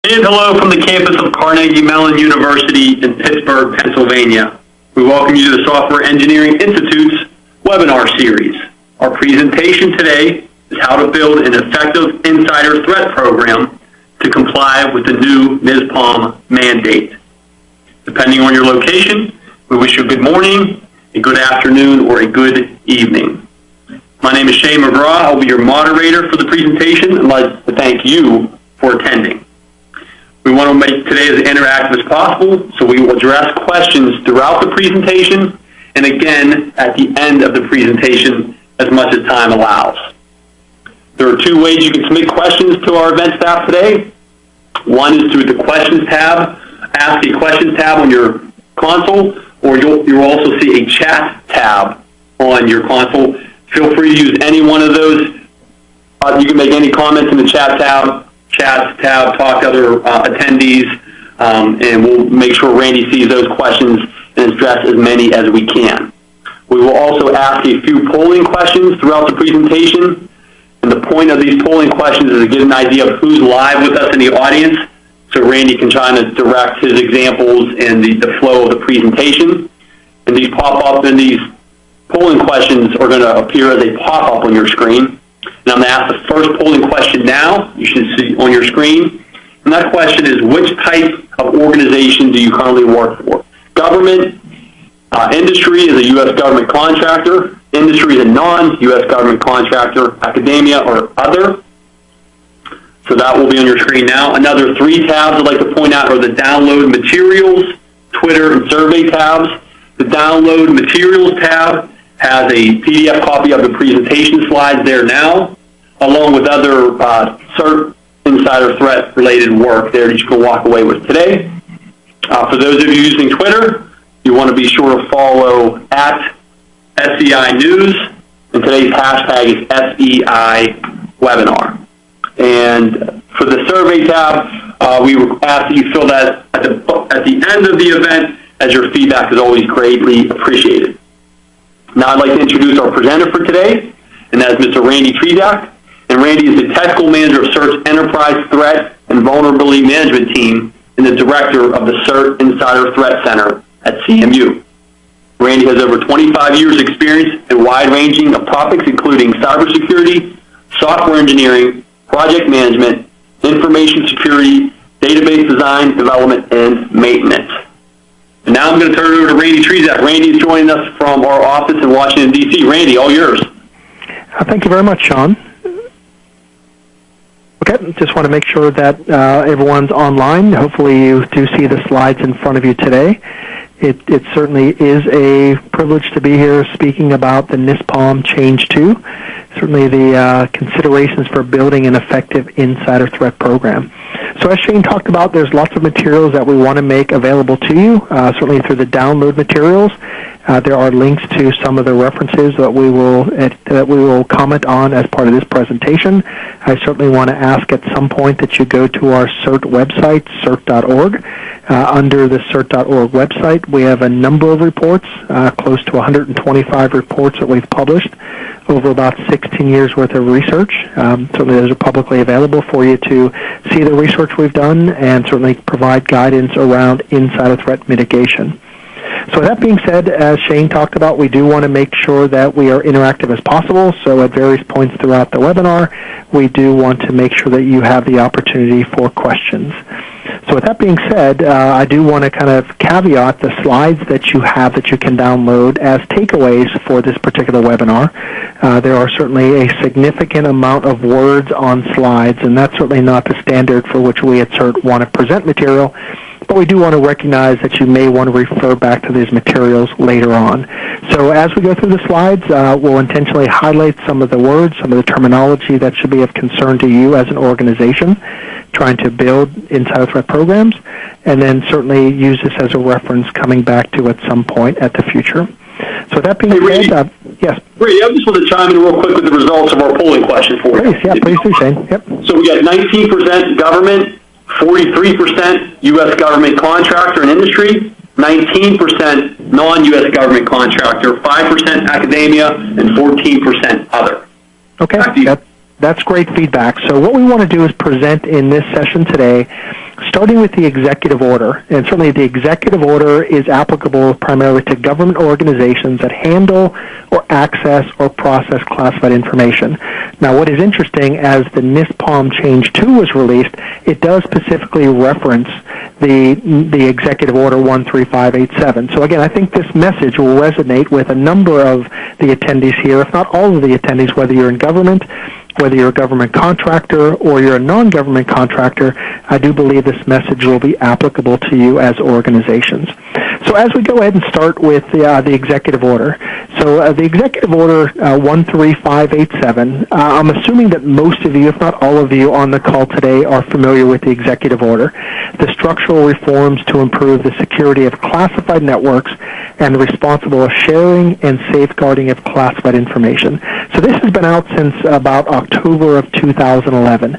And hello from the campus of Carnegie Mellon University in Pittsburgh, Pennsylvania. We welcome you to the Software Engineering Institute's webinar series. Our presentation today is how to build an effective insider threat program to comply with the new NISPOM mandate. Depending on your location, we wish you a good morning, a good afternoon, or a good evening. My name is Shane McGraw. I'll be your moderator for the presentation, and I'd like to thank you for attending. We want to make today as interactive as possible, so we will address questions throughout the presentation and again at the end of the presentation as much as time allows. There are two ways you can submit questions to our event staff today. One is through the Questions tab. Ask a Questions tab on your console, or you'll also see a Chat tab on your console. Feel free to use any one of those. You can make any comments in the Chat tab, talk to other attendees, and we'll make sure Randy sees those questions and address as many as we can. We will also ask a few polling questions throughout the presentation, and the point of these polling questions is to get an idea of who's live with us in the audience, so Randy can try to direct his examples and the flow of the presentation. And these pop-up and these polling questions are going to appear as a pop-up on your screen. And I'm going to ask the first polling question now. You should see on your screen. And that question is, which type of organization do you currently work for? Government, industry is a U.S. government contractor, industry is a non-U.S. government contractor, academia, or other. So that will be on your screen now. Another three tabs I'd like to point out are the Download Materials, Twitter, and Survey tabs. The Download Materials tab has a PDF copy of the presentation slides there now, along with other CERT Insider Threat related work there that you can walk away with today. For those of you using Twitter, you want to be sure to follow at SEI News, and today's hashtag is SEI Webinar. And for the Survey tab, we ask that you fill that at the end of the event, as your feedback is always greatly appreciated. Now I'd like to introduce our presenter for today, and that is Mr. Randy Trzeciak. And Randy is the Technical Manager of CERT's Enterprise Threat and Vulnerability Management Team and the Director of the CERT Insider Threat Center at CMU. Randy has over 25 years' experience in wide-ranging of topics including cybersecurity, software engineering, project management, information security, database design, development, and maintenance. And now I'm going to turn it over to Randy Trzeciak. Randy is joining us from our office in Washington, D.C. Randy, all yours. Thank you very much, Sean. Okay, just want to make sure that everyone's online. Hopefully you do see the slides in front of you today. It certainly is a privilege to be here speaking about the NISPOM Change 2, certainly the considerations for building an effective insider threat program. So as Shane talked about, there's lots of materials that we want to make available to you, certainly through the download materials. There are links to some of the references that we will comment on as part of this presentation. I certainly want to ask at some point that you go to our CERT website, cert.org. Under the cert.org website, we have a number of reports, close to 125 reports that we've published over about 16 years worth of research. Certainly those are publicly available for you to see the research we've done and certainly provide guidance around insider threat mitigation. So that being said, as Shane talked about, we do want to make sure that we are interactive as possible. So at various points throughout the webinar, we do want to make sure that you have the opportunity for questions. So with that being said, I do want to kind of caveat the slides that you have that you can download as takeaways for this particular webinar. There are certainly a significant amount of words on slides, and that's certainly not the standard for which we at CERT want to present material. But we do want to recognize that you may want to refer back to these materials later on. So as we go through the slides, we'll intentionally highlight some of the words, some of the terminology that should be of concern to you as an organization trying to build insider threat programs, and then certainly use this as a reference coming back to at some point at the future. So that being said, yes. Randy, I just want to chime in real quick with the results of our polling question for you. Please do, Shane. Yep. So we got 19% government, 43% U.S. government contractor and industry, 19% non-U.S. government contractor, 5% academia, and 14% other. Okay. That's great feedback. So what we want to do is present in this session today, starting with the executive order. And certainly the executive order is applicable primarily to government organizations that handle or access or process classified information. Now, what is interesting, as the NISPOM Change 2 was released, it does specifically reference the executive order 13587. So again, I think this message will resonate with a number of the attendees here, if not all of the attendees, whether you're in government, whether you're a government contractor or you're a non-government contractor. I do believe this message will be applicable to you as organizations. So as we go ahead and start with the executive order. So the executive order 13587, I'm assuming that most of you, if not all of you on the call today, are familiar with the executive order. The structural reforms to improve the security of classified networks and the responsible sharing and safeguarding of classified information. So this has been out since about October of 2011.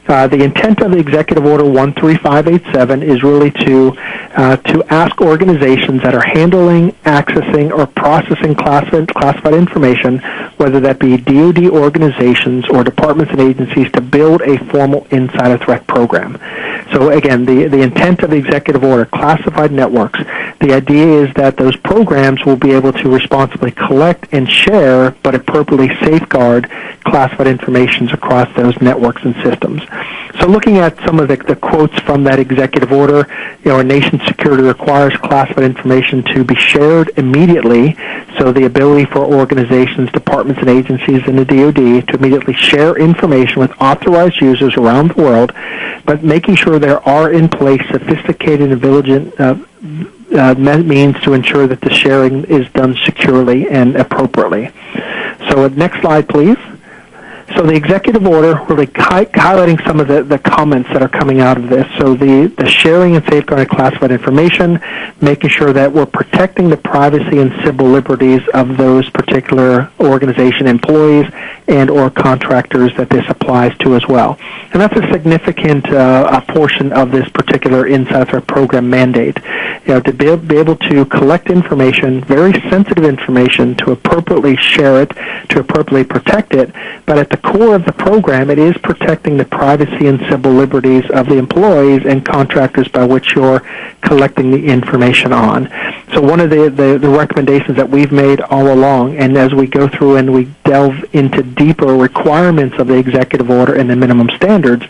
The intent of the Executive Order 13587 is really to ask organizations that are handling, accessing, or processing classified information, whether that be DoD organizations or departments and agencies, to build a formal insider threat program. So again, the intent of the Executive Order, classified networks, the idea is that those programs will be able to responsibly collect and share, but appropriately safeguard classified information across those networks and systems. So looking at some of the quotes from that executive order, our nation's security requires classified information to be shared immediately. So the ability for organizations, departments, and agencies in the DoD to immediately share information with authorized users around the world, but making sure there are in place sophisticated and diligent means to ensure that the sharing is done securely and appropriately. So next slide, please. So the executive order really highlighting some of the comments that are coming out of this. So the sharing and safeguarding classified information, making sure that we're protecting the privacy and civil liberties of those particular organization employees and or contractors that this applies to as well. And that's a significant portion of this particular insider threat program mandate. To be able to collect information, very sensitive information, to appropriately share it, to appropriately protect it, but at the core of the program, it is protecting the privacy and civil liberties of the employees and contractors by which you're collecting the information on. So one of the recommendations that we've made all along, and as we go through and we delve into deeper requirements of the executive order and the minimum standards,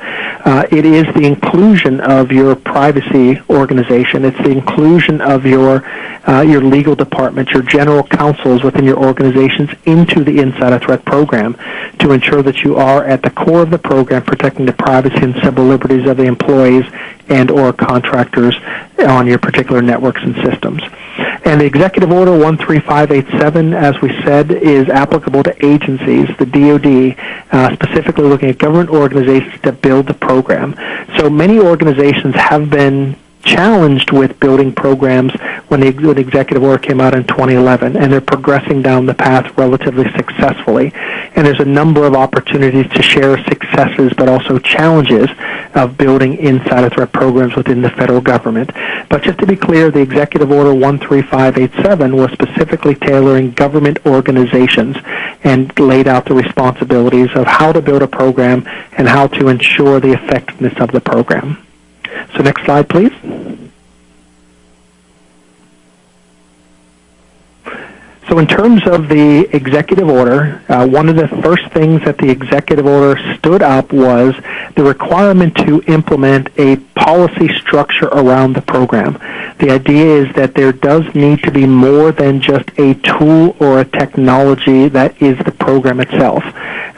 it is the inclusion of your privacy organization. It's the inclusion of your legal department, your general counsels within your organizations into the insider threat program to ensure that you are at the core of the program protecting the privacy and civil liberties of the employees and or contractors on your particular networks and systems. And the Executive Order 13587, as we said, is applicable to agencies, the DoD, specifically looking at government organizations that build the program. So many organizations have been challenged with building programs when the executive order came out in 2011, and they're progressing down the path relatively successfully. And there's a number of opportunities to share successes but also challenges of building insider threat programs within the federal government. But just to be clear, the Executive Order 13587 was specifically tailoring government organizations and laid out the responsibilities of how to build a program and how to ensure the effectiveness of the program. So next slide, please. So in terms of the executive order, one of the first things that the executive order stood up was the requirement to implement a policy structure around the program. The idea is that there does need to be more than just a tool or a technology that is the program itself.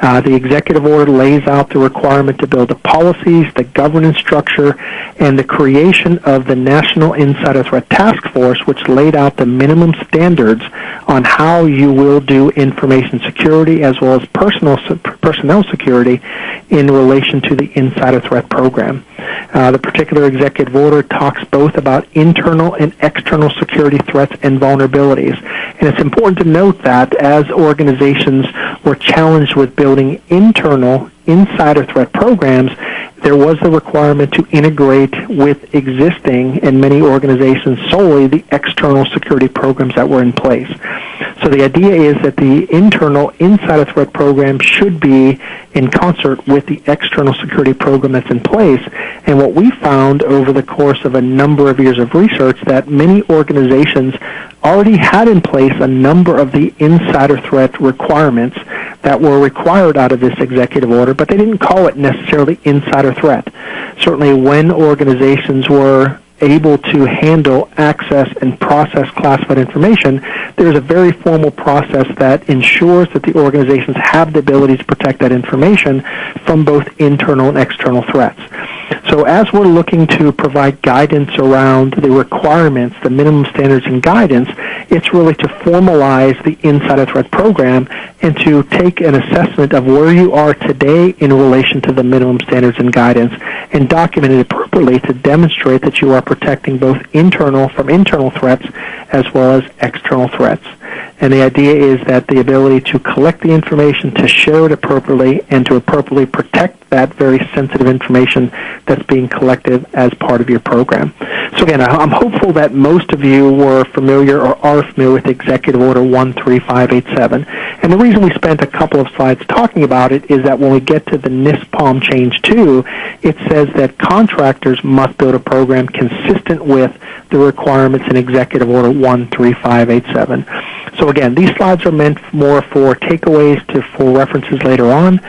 The executive order lays out the requirement to build the policies, the governance structure, and the creation of the National Insider Threat Task Force, which laid out the minimum standards on how you will do information security as well as personnel security in relation to the insider threat program. The particular executive order talks both about internal and external security threats and vulnerabilities. And it's important to note that as organizations were challenged with building internal insider threat programs, there was the requirement to integrate with existing, and many organizations solely, the external security programs that were in place. So the idea is that the internal insider threat program should be in concert with the external security program that's in place. And what we found over the course of a number of years of research, that many organizations already had in place a number of the insider threat requirements that were required out of this executive order, but they didn't call it necessarily insider threat. Certainly when organizations were able to handle, access, and process classified information, there's a very formal process that ensures that the organizations have the ability to protect that information from both internal and external threats. So as we're looking to provide guidance around the requirements, the minimum standards and guidance, it's really to formalize the insider threat program and to take an assessment of where you are today in relation to the minimum standards and guidance and document it appropriately to demonstrate that you are protecting both internal threats as well as external threats. And the idea is that the ability to collect the information, to share it appropriately, and to appropriately protect that very sensitive information that's being collected as part of your program. So again, I'm hopeful that most of you were familiar or are familiar with Executive Order 13587. And the reason we spent a couple of slides talking about it is that when we get to the NISPOM Change 2, it says that contractors must build a program consistent with the requirements in Executive Order 13587. So again, these slides are meant more for takeaways for references later on.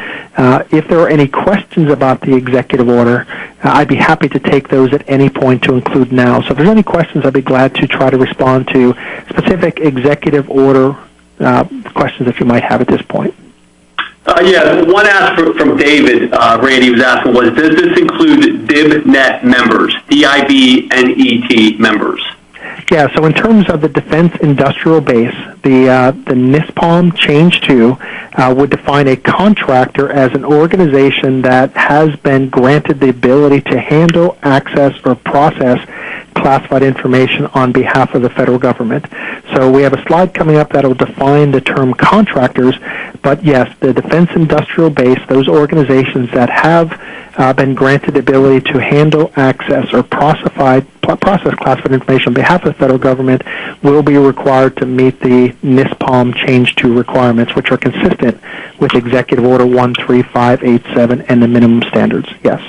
If there are any questions about the executive order, I'd be happy to take those at any point to include now. So if there's any questions, I'd be glad to try to respond to specific executive order questions that you might have at this point. Yeah, one ask from David, Randy was asking was, does this include DIBNet members, DIBNET members? Yeah, so in terms of the defense industrial base, the NISPOM Change 2 would define a contractor as an organization that has been granted the ability to handle, access, or process classified information on behalf of the federal government. So we have a slide coming up that will define the term contractors, but yes, the defense industrial base, those organizations that have been granted the ability to handle, access, or process classified information on behalf of the federal government will be required to meet the NISPOM Change 2 requirements, which are consistent with Executive Order 13587 and the minimum standards. Yes.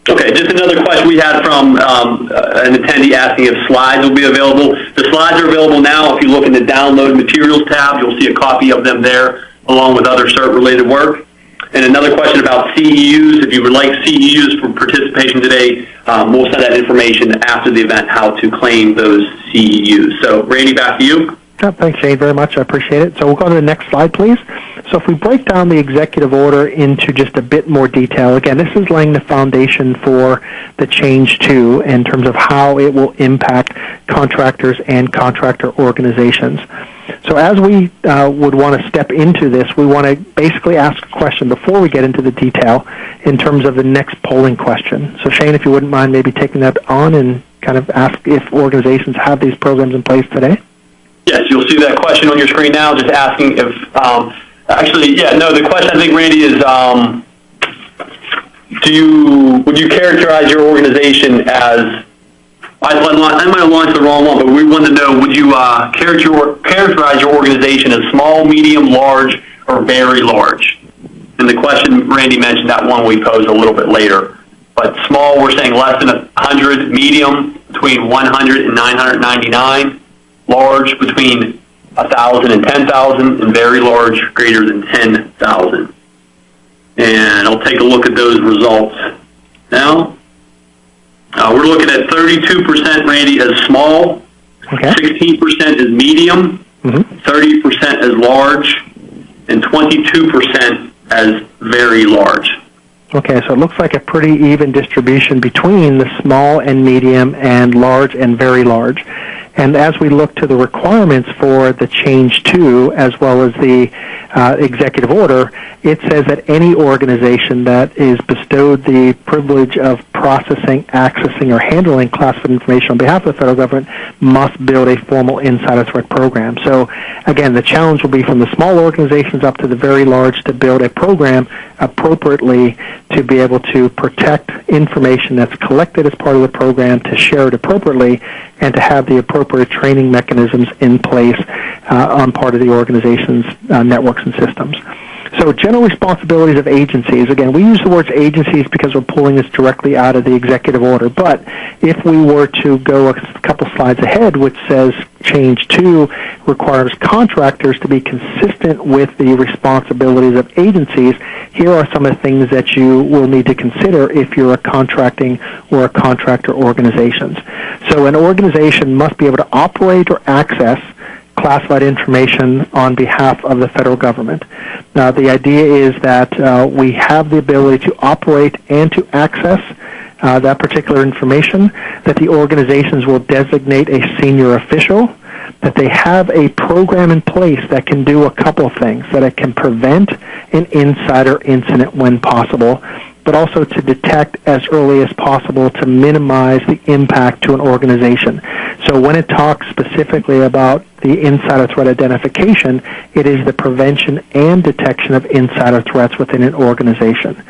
Okay, just another question we had from an attendee asking if slides will be available. The slides are available now. If you look in the Download Materials tab, you'll see a copy of them there, along with other CERT-related work. And another question about CEUs. If you would like CEUs for participation today, we'll send that information after the event, how to claim those CEUs. So, Randy, back to you. Thanks, Shane, very much. I appreciate it. So we'll go to the next slide, please. So if we break down the executive order into just a bit more detail, again, this is laying the foundation for the Change 2 in terms of how it will impact contractors and contractor organizations. So as we would want to step into this, we want to basically ask a question before we get into the detail in terms of the next polling question. So Shane, if you wouldn't mind maybe taking that on and kind of ask if organizations have these programs in place today. Yes, you'll see that question on your screen now, just asking if, the question I think, Randy, is would you characterize your organization as, I might have launched the wrong one, but we wanted to know, would you characterize your organization as small, medium, large, or very large? And the question Randy mentioned, that one we posed a little bit later. But small, we're saying less than 100, medium, between 100 and 999, large, between 1,000 and 10,000, and very large, greater than 10,000. And I'll take a look at those results now. We're looking at 32%, Randy, as small, okay. 16% as medium, 30% as large, and 22% as very large. Okay, so it looks like a pretty even distribution between the small and medium and large and very large. And as we look to the requirements for the Change 2 as well as the executive order, it says that any organization that is bestowed the privilege of processing, accessing, or handling classified information on behalf of the federal government must build a formal insider threat program. So, again, the challenge will be from the small organizations up to the very large to build a program appropriately to be able to protect information that's collected as part of the program, to share it appropriately, and to have the appropriate appropriate training mechanisms in place on part of the organization's networks and systems. So general responsibilities of agencies. Again, we use the words agencies because we're pulling this directly out of the executive order. But if we were to go a couple slides ahead, which says Change 2 requires contractors to be consistent with the responsibilities of agencies, here are some of the things that you will need to consider if you're a contracting or a contractor organizations. So an organization must be able to operate or access classified information on behalf of the federal government. Now, the idea is that we have the ability to operate and to access that particular information, that the organizations will designate a senior official, that they have a program in place that can do a couple of things, that it can prevent an insider incident when possible, but also to detect as early as possible to minimize the impact to an organization. So when it talks specifically about the insider threat identification, it is the prevention and detection of insider threats within an organization.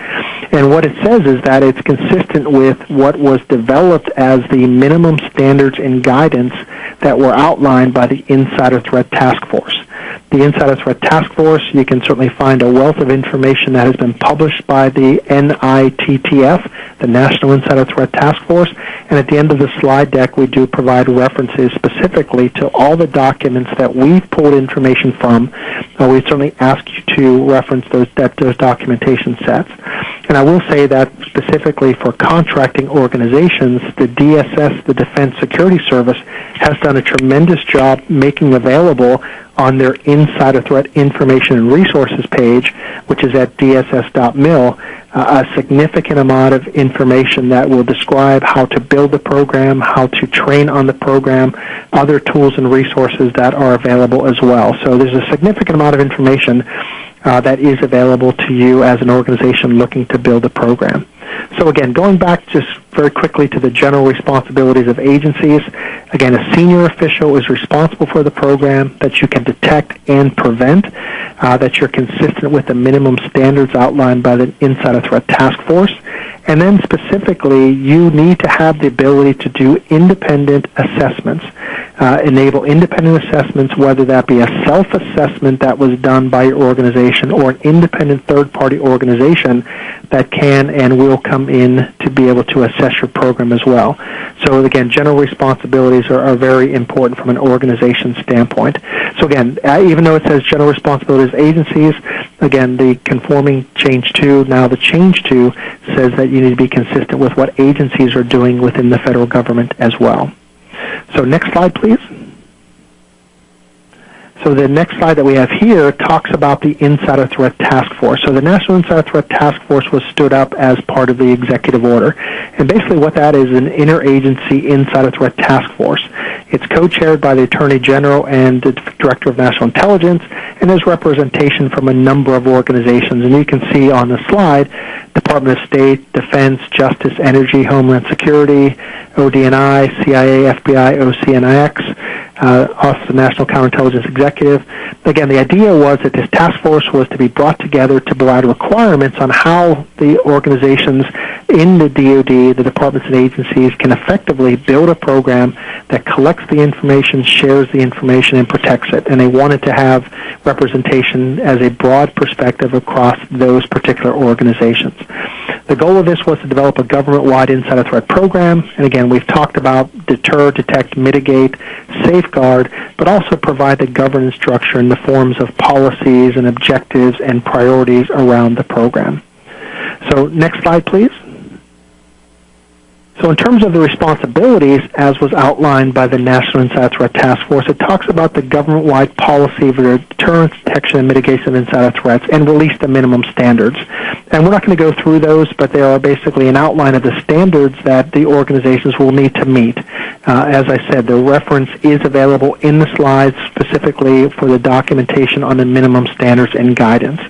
And what it says is that it's consistent with what was developed as the minimum standards and guidance that were outlined by the Insider Threat Task Force. The Insider Threat Task Force, you can certainly find a wealth of information that has been published by the NITTF, the National Insider Threat Task Force, and at the end of the slide deck we do provide references specifically to all the documents that we've pulled information from. We certainly ask you to reference those documentation sets. And I will say that specifically for contracting organizations, the DSS, the Defense Security Service, has done a tremendous job making available on their Insider Threat Information and Resources page, which is at dss.mil, a significant amount of information that will describe how to build the program, how to train on the program, other tools and resources that are available as well. So there's a significant amount of information that is available to you as an organization looking to build a program. So again, going back just very quickly to the general responsibilities of agencies, again, a senior official is responsible for the program, that you can detect and prevent, that you're consistent with the minimum standards outlined by the Insider Threat Task Force, and then specifically, you need to have the ability to do independent assessments, enable independent assessments, whether that be a self-assessment that was done by your organization or an independent third-party organization that can and will come in to be able to assess your program as well. So again, general responsibilities are very important from an organization standpoint. So again, even though it says general responsibilities agencies, again, the conforming Change 2, now the Change 2 says that you need to be consistent with what agencies are doing within the federal government as well. So next slide, please. So the next slide that we have here talks about the Insider Threat Task Force. So the National Insider Threat Task Force was stood up as part of the executive order. And basically what that is an interagency Insider Threat Task Force. It's co-chaired by the Attorney General and the Director of National Intelligence, and there's representation from a number of organizations. And you can see on the slide, Department of State, Defense, Justice, Energy, Homeland Security, ODNI, CIA, FBI, OCNIX, Office of National Counterintelligence Executive. Again, the idea was that this task force was to be brought together to provide requirements on how the organizations in the DoD, the departments and agencies, can effectively build a program that collects the information, shares the information, and protects it. And they wanted to have representation as a broad perspective across those particular organizations. The goal of this was to develop a government-wide insider threat program. And again, we've talked about deter, detect, mitigate, safeguard, but also provide the governance structure in the forms of policies and objectives and priorities around the program. So next slide, please. So in terms of the responsibilities, as was outlined by the National Insider Threat Task Force, it talks about the government-wide policy for deterrence, detection, and mitigation of insider threats and release the minimum standards. And we're not going to go through those, but they are basically an outline of the standards that the organizations will need to meet. As I said, the reference is available in the slides specifically for the documentation on the minimum standards and guidance.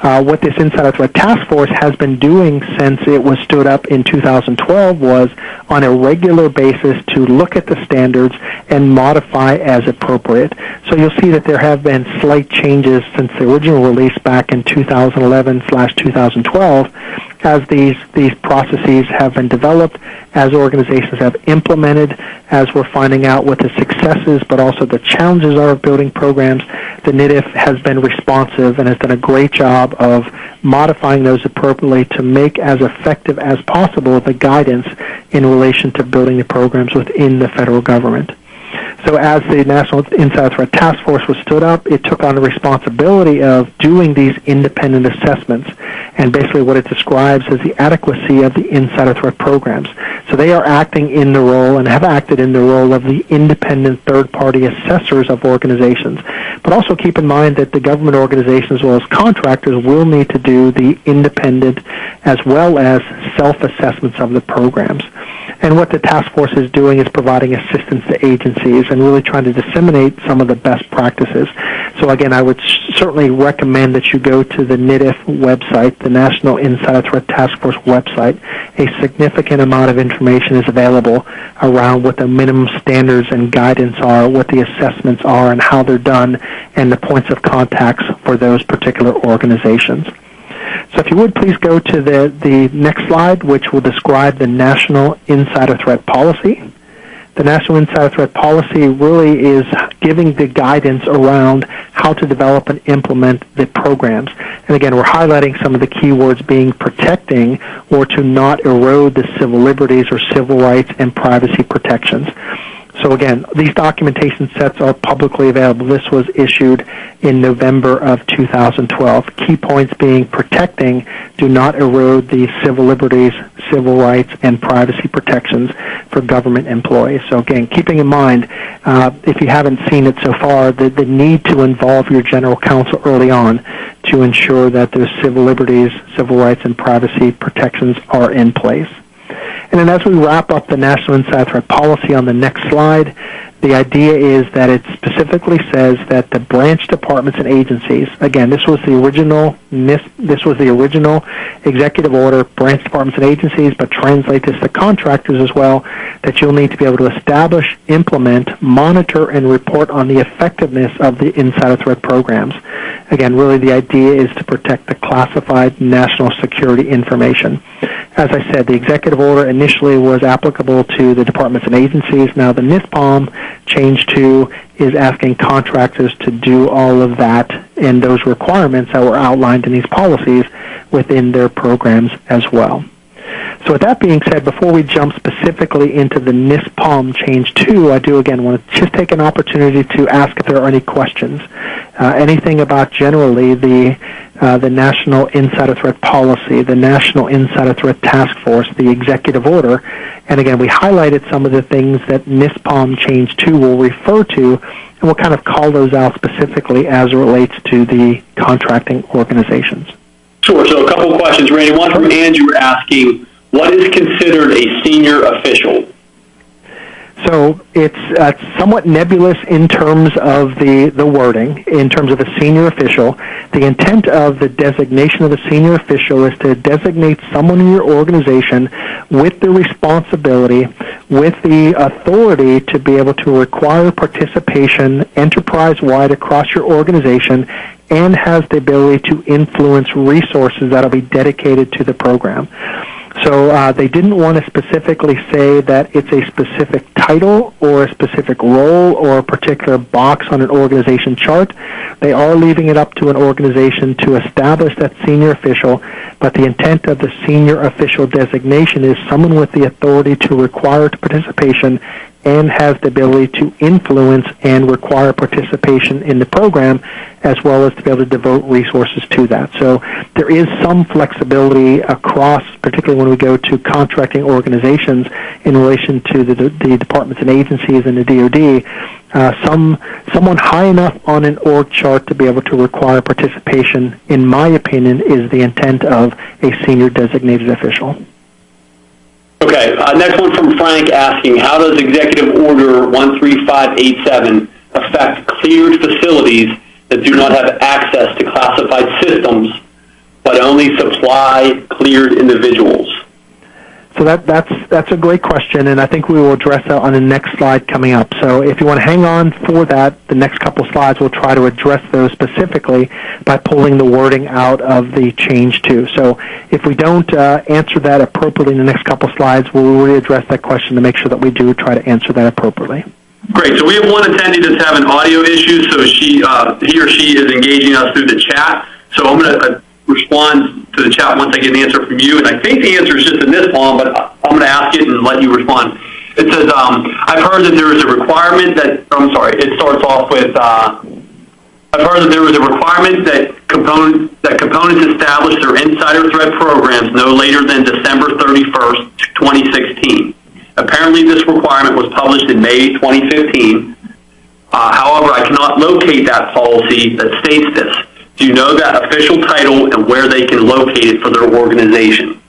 What this Insider Threat Task Force has been doing since it was stood up in 2012 was on a regular basis to look at the standards and modify as appropriate. So you'll see that there have been slight changes since the original release back in 2011/2012 as these processes have been developed, as organizations have implemented, as we're finding out what the successes but also the challenges are of building programs. The NIDIF has been responsive and has done a great job of modifying those appropriately to make as effective as possible the guidance in relation to building the programs within the federal government. So as the National Insider Threat Task Force was stood up, it took on the responsibility of doing these independent assessments and basically what it describes as the adequacy of the insider threat programs. So they are acting in the role and have acted in the role of the independent third-party assessors of organizations. But also keep in mind that the government organizations as well as contractors will need to do the independent as well as self-assessments of the programs. And what the task force is doing is providing assistance to agencies and really trying to disseminate some of the best practices. So again, I would certainly recommend that you go to the NIDIF website, the National Insider Threat Task Force website. A significant amount of information is available around what the minimum standards and guidance are, what the assessments are, and how they're done, and the points of contacts for those particular organizations. So if you would, please go to the next slide, which will describe the National Insider Threat Policy. The National Insider Threat Policy really is giving the guidance around how to develop and implement the programs. And again, we're highlighting some of the key words being protecting or to not erode the civil liberties or civil rights and privacy protections. So again, these documentation sets are publicly available. This was issued in November of 2012. Key points being protecting, do not erode the civil liberties, civil rights, and privacy protections for government employees. So again, keeping in mind, if you haven't seen it so far, the need to involve your general counsel early on to ensure that those civil liberties, civil rights, and privacy protections are in place. And then as we wrap up the National Insider Threat Policy on the next slide, the idea is that it specifically says that the branch departments and agencies, again, this was the original executive order, branch departments and agencies, but translate this to contractors as well, that you'll need to be able to establish, implement, monitor, and report on the effectiveness of the insider threat programs. Again, really the idea is to protect the classified national security information. As I said, the executive order initially was applicable to the departments and agencies. Now the NISPOM Change 2 is asking contractors to do all of that and those requirements that were outlined in these policies within their programs as well. So with that being said, before we jump specifically into the NISPOM Change 2, I do again want to just take an opportunity to ask if there are any questions. Anything about generally the National Insider Threat Policy, the National Insider Threat Task Force, the executive order. And again, we highlighted some of the things that NISPOM Change 2 will refer to, and we'll kind of call those out specifically as it relates to the contracting organizations. Sure. So a couple of questions, Randy. One from Andrew asking, what is considered a senior official? So it's somewhat nebulous in terms of the wording, in terms of a senior official. The intent of the designation of a senior official is to designate someone in your organization with the responsibility, with the authority to be able to require participation enterprise-wide across your organization and has the ability to influence resources that will be dedicated to the program. So they didn't want to specifically say that it's a specific title or a specific role or a particular box on an organization chart. They are leaving it up to an organization to establish that senior official, but the intent of the senior official designation is someone with the authority to require participation and has the ability to influence and require participation in the program, as well as to be able to devote resources to that. So there is some flexibility across, particularly when we go to contracting organizations in relation to the departments and agencies and the DoD. Someone high enough on an org chart to be able to require participation, in my opinion, is the intent of a senior designated official. Okay, next one from Frank asking, how does Executive Order 13587 affect cleared facilities that do not have access to classified systems only supply cleared individuals? So that's a great question, and I think we will address that on the next slide coming up. So if you want to hang on for that, the next couple slides we'll try to address those specifically by pulling the wording out of the change too. So if we don't answer that appropriately in the next couple slides, we'll readdress that question to make sure that we do try to answer that appropriately. Great. So we have one attendee that's having audio issues, so he or she is engaging us through the chat. So I'm going to respond to the chat once I get an answer from you, and I think the answer is just in NISPOM, but I'm going to ask it and let you respond. It says, I've heard that there is a requirement that, it starts off with, I've heard that there was a requirement that components establish their insider threat programs no later than December 31st, 2016. Apparently this requirement was published in May 2015. However, I cannot locate that policy that states this. Do you know that official title and where they can locate it for their organization?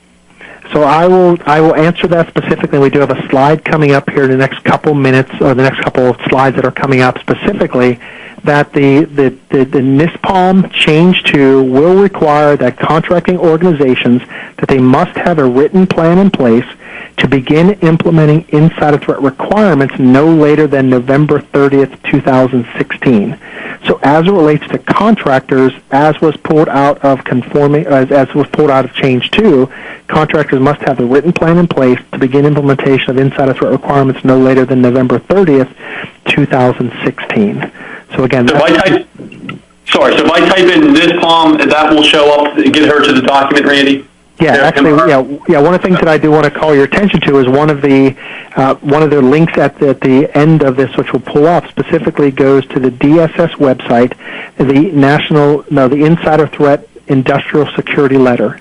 So I will answer that specifically. We do have a slide coming up here in the next couple minutes, or the next couple of slides that are coming up specifically, that the NISPOM Change 2 will require that contracting organizations that they must have a written plan in place to begin implementing insider threat requirements no later than November 30th, 2016. So as it relates to contractors, as was pulled out of Change 2, contractors must have the written plan in place to begin implementation of insider threat requirements no later than November 30th, 2016. So again, so if I type in NISPOM, that will show up, get her to the document, Randy? Yeah, actually, yeah. One of the things that I do want to call your attention to is one of the links at the end of this, which will pull up, specifically goes to the DSS website, the Insider Threat Industrial Security Letter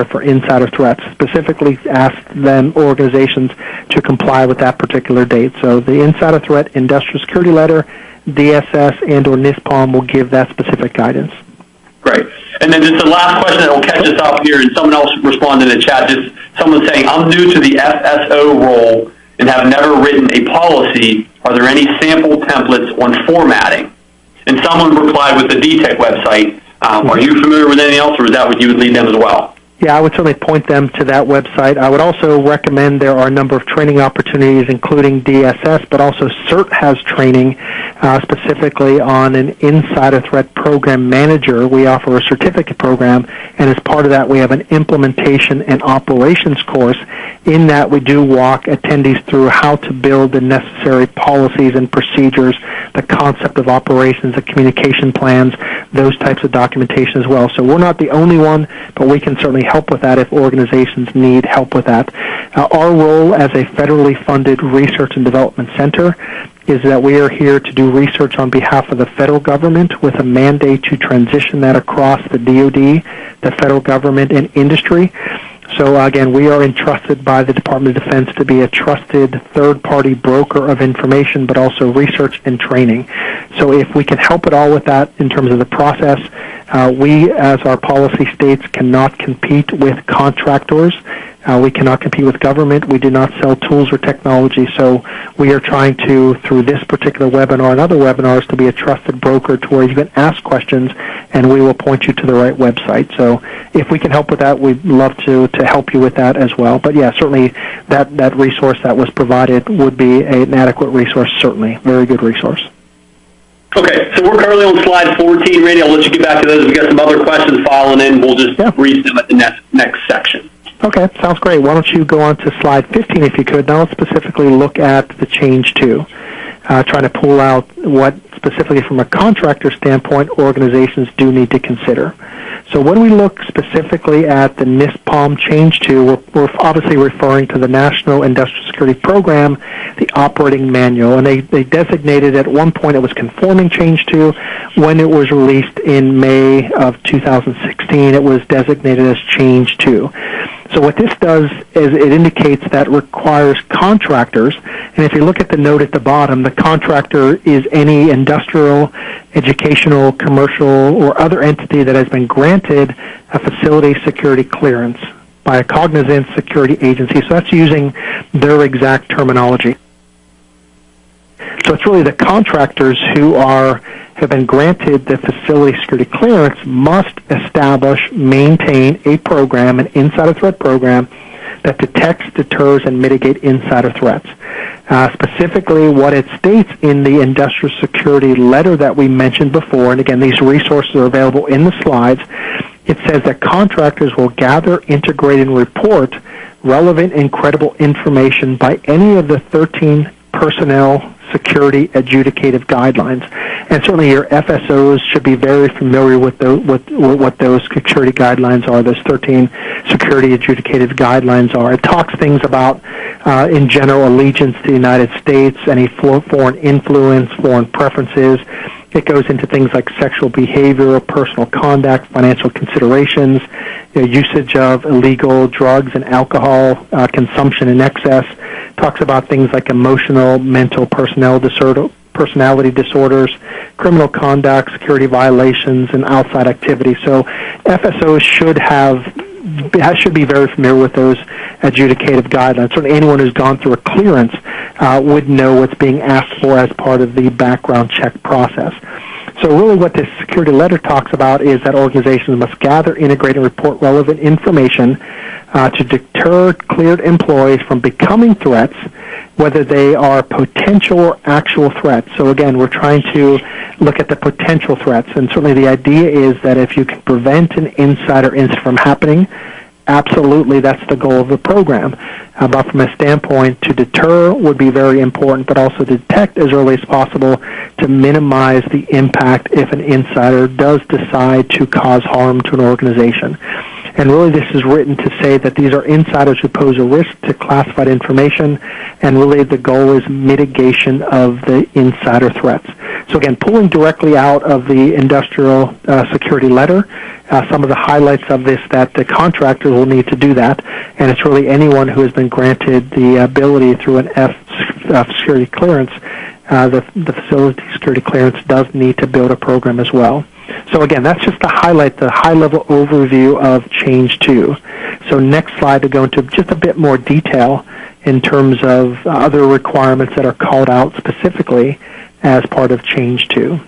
for insider threats. Specifically, ask them organizations to comply with that particular date. So the Insider Threat Industrial Security Letter, DSS, and/or NISPOM will give that specific guidance. Great. And then just the last question that will catch us up here, and someone else responded in the chat, just someone saying, I'm new to the FSO role and have never written a policy. Are there any sample templates on formatting? And someone replied with the DTEC website. Are you familiar with anything else, or is that what you would lead them as well? Yeah, I would certainly point them to that website. I would also recommend there are a number of training opportunities, including DSS, but also CERT has training specifically on an insider threat program manager. We offer a certificate program, and as part of that, we have an implementation and operations course. In that, we do walk attendees through how to build the necessary policies and procedures, the concept of operations, the communication plans, those types of documentation as well. So we're not the only one, but we can certainly help with that if organizations need help with that. Our role as a federally funded research and development center is that we are here to do research on behalf of the federal government with a mandate to transition that across the DoD, the federal government, and industry. So again, we are entrusted by the Department of Defense to be a trusted third-party broker of information, but also research and training. So if we can help at all with that in terms of the process, we, as our policy states, cannot compete with contractors. We cannot compete with government. We do not sell tools or technology. So we are trying to, through this particular webinar and other webinars, to be a trusted broker to where you can ask questions, and we will point you to the right website. So if we can help with that, we'd love to help you with that as well. But yeah, certainly that resource that was provided would be an adequate resource, certainly. Very good resource. Okay, so we're currently on slide 14. Randy, I'll let you get back to those. We've got some other questions filing in. We'll just read them at the next section. Okay, sounds great. Why don't you go on to slide 15 if you could. Now let's specifically look at the Change 2, trying to pull out what specifically from a contractor standpoint organizations do need to consider. So when we look specifically at the NISPOM Change 2, we're obviously referring to the National Industrial Security Program, the operating manual, and they designated at one point it was conforming Change 2. When it was released in May of 2016, it was designated as Change 2. So what this does is it indicates that it requires contractors, and if you look at the note at the bottom, the contractor is any industrial, educational, commercial, or other entity that has been granted a facility security clearance by a cognizant security agency. So that's using their exact terminology. So it's really the contractors who have been granted the facility security clearance must establish, maintain a program, an insider threat program, that detects, deters, and mitigate insider threats. Specifically, what it states in the industrial security letter that we mentioned before, and again, these resources are available in the slides, it says that contractors will gather, integrate, and report relevant and credible information by any of the 13 personnel security adjudicative guidelines. And certainly your FSOs should be very familiar with what those security guidelines are, those 13 security adjudicative guidelines are. It talks things about, in general, allegiance to the United States, any foreign influence, foreign preferences. It goes into things like sexual behavior, personal conduct, financial considerations, usage of illegal drugs and alcohol, consumption in excess. Talks about things like emotional, mental, personality disorders, criminal conduct, security violations, and outside activity. So FSOs should be very familiar with those adjudicative guidelines. Certainly anyone who's gone through a clearance would know what's being asked for as part of the background check process. So really what this security letter talks about is that organizations must gather, integrate, and report relevant information to deter cleared employees from becoming threats, whether they are potential or actual threats. So again, we're trying to look at the potential threats, and certainly the idea is that if you can prevent an insider incident from happening, absolutely that's the goal of the program. But from a standpoint, to deter would be very important, but also to detect as early as possible to minimize the impact if an insider does decide to cause harm to an organization. And really this is written to say that these are insiders who pose a risk to classified information, and really the goal is mitigation of the insider threats. So again, pulling directly out of the industrial security letter, some of the highlights of this that the contractor will need to do that, and it's really anyone who has been granted the ability through an security clearance, the facility security clearance does need to build a program as well. So again, that's just to highlight the high-level overview of Change 2. So next slide to go into just a bit more detail in terms of other requirements that are called out specifically as part of Change 2.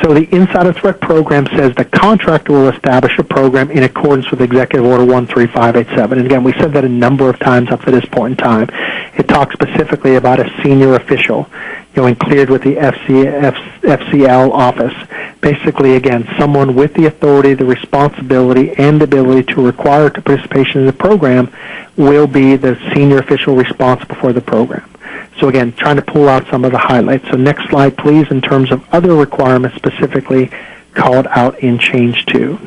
So the Insider Threat Program says the contractor will establish a program in accordance with Executive Order 13587. And again, we said that a number of times up to this point in time. It talks specifically about a senior official, and cleared with the FCL office. Basically, again, someone with the authority, the responsibility, and the ability to require participation in the program will be the senior official responsible for the program. So again, trying to pull out some of the highlights. So next slide, please, in terms of other requirements specifically called out in Change 2.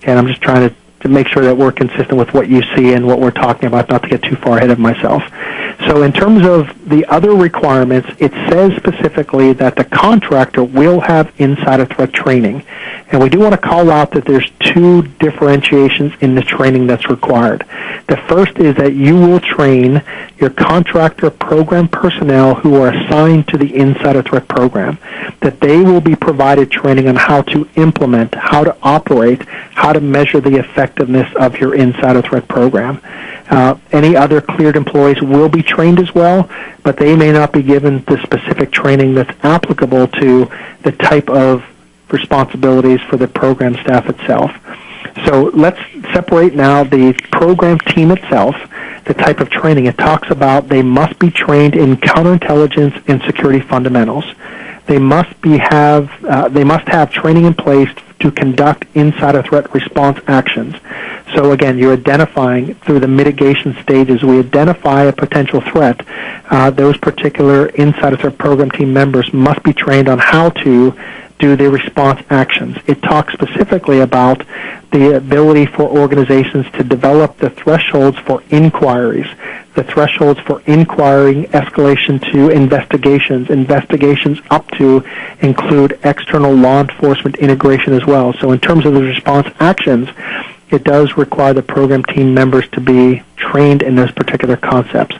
And I'm just trying to make sure that we're consistent with what you see and what we're talking about, not to get too far ahead of myself. So in terms of the other requirements, it says specifically that the contractor will have insider threat training. And we do want to call out that there's two differentiations in the training that's required. The first is that you will train your contractor program personnel who are assigned to the insider threat program, that they will be provided training on how to implement, how to operate, how to measure the effectiveness of your insider threat program. Any other cleared employees will be trained as well, but they may not be given the specific training that's applicable to the type of responsibilities for the program staff itself. So let's separate now the program team itself, the type of training. It talks about they must be trained in counterintelligence and security fundamentals. They must have training in place to conduct insider threat response actions. So again, you're identifying through the mitigation stages, we identify a potential threat. Those particular insider threat program team members must be trained on how to do the response actions. It talks specifically about the ability for organizations to develop the thresholds for inquiries, the thresholds for inquiring escalation to investigations up to include external law enforcement integration as well. So in terms of the response actions, it does require the program team members to be trained in those particular concepts.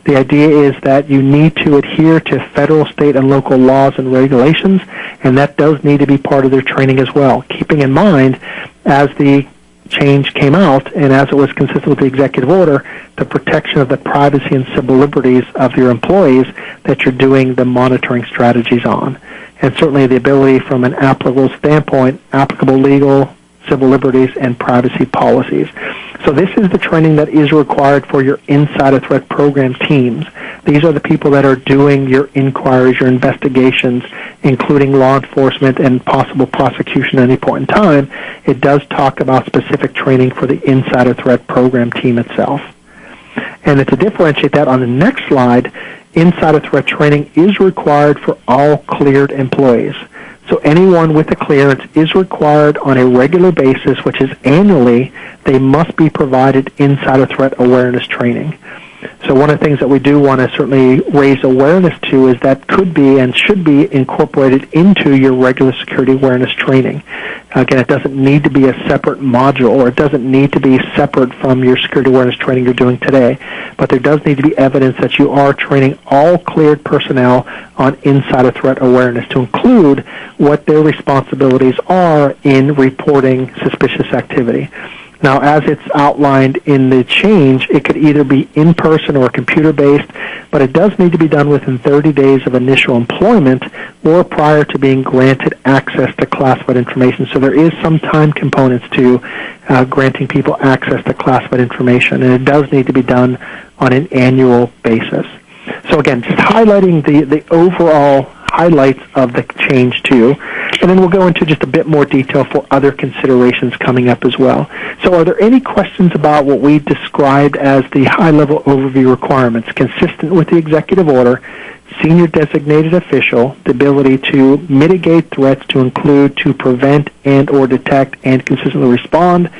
The idea is that you need to adhere to federal, state, and local laws and regulations, and that does need to be part of their training as well, keeping in mind, as the change came out and as it was consistent with the executive order, the protection of the privacy and civil liberties of your employees that you're doing the monitoring strategies on. And certainly the ability from an applicable standpoint, applicable legal, civil liberties, and privacy policies. So this is the training that is required for your insider threat program teams. These are the people that are doing your inquiries, your investigations, including law enforcement and possible prosecution at any point in time. It does talk about specific training for the insider threat program team itself. And to differentiate that on the next slide, insider threat training is required for all cleared employees. So anyone with a clearance is required on a regular basis, which is annually, they must be provided insider threat awareness training. So one of the things that we do want to certainly raise awareness to is that could be and should be incorporated into your regular security awareness training. Again, it doesn't need to be a separate module, or it doesn't need to be separate from your security awareness training you're doing today, but there does need to be evidence that you are training all cleared personnel on insider threat awareness to include what their responsibilities are in reporting suspicious activity. Now, as it's outlined in the change, it could either be in-person or computer-based, but it does need to be done within 30 days of initial employment or prior to being granted access to classified information. So there is some time components to granting people access to classified information, and it does need to be done on an annual basis. So again, just highlighting the overall highlights of the change too, and then we'll go into just a bit more detail for other considerations coming up as well. So are there any questions about what we described as the high-level overview requirements consistent with the executive order, senior designated official, the ability to mitigate threats to include to prevent and or detect and consistently respond,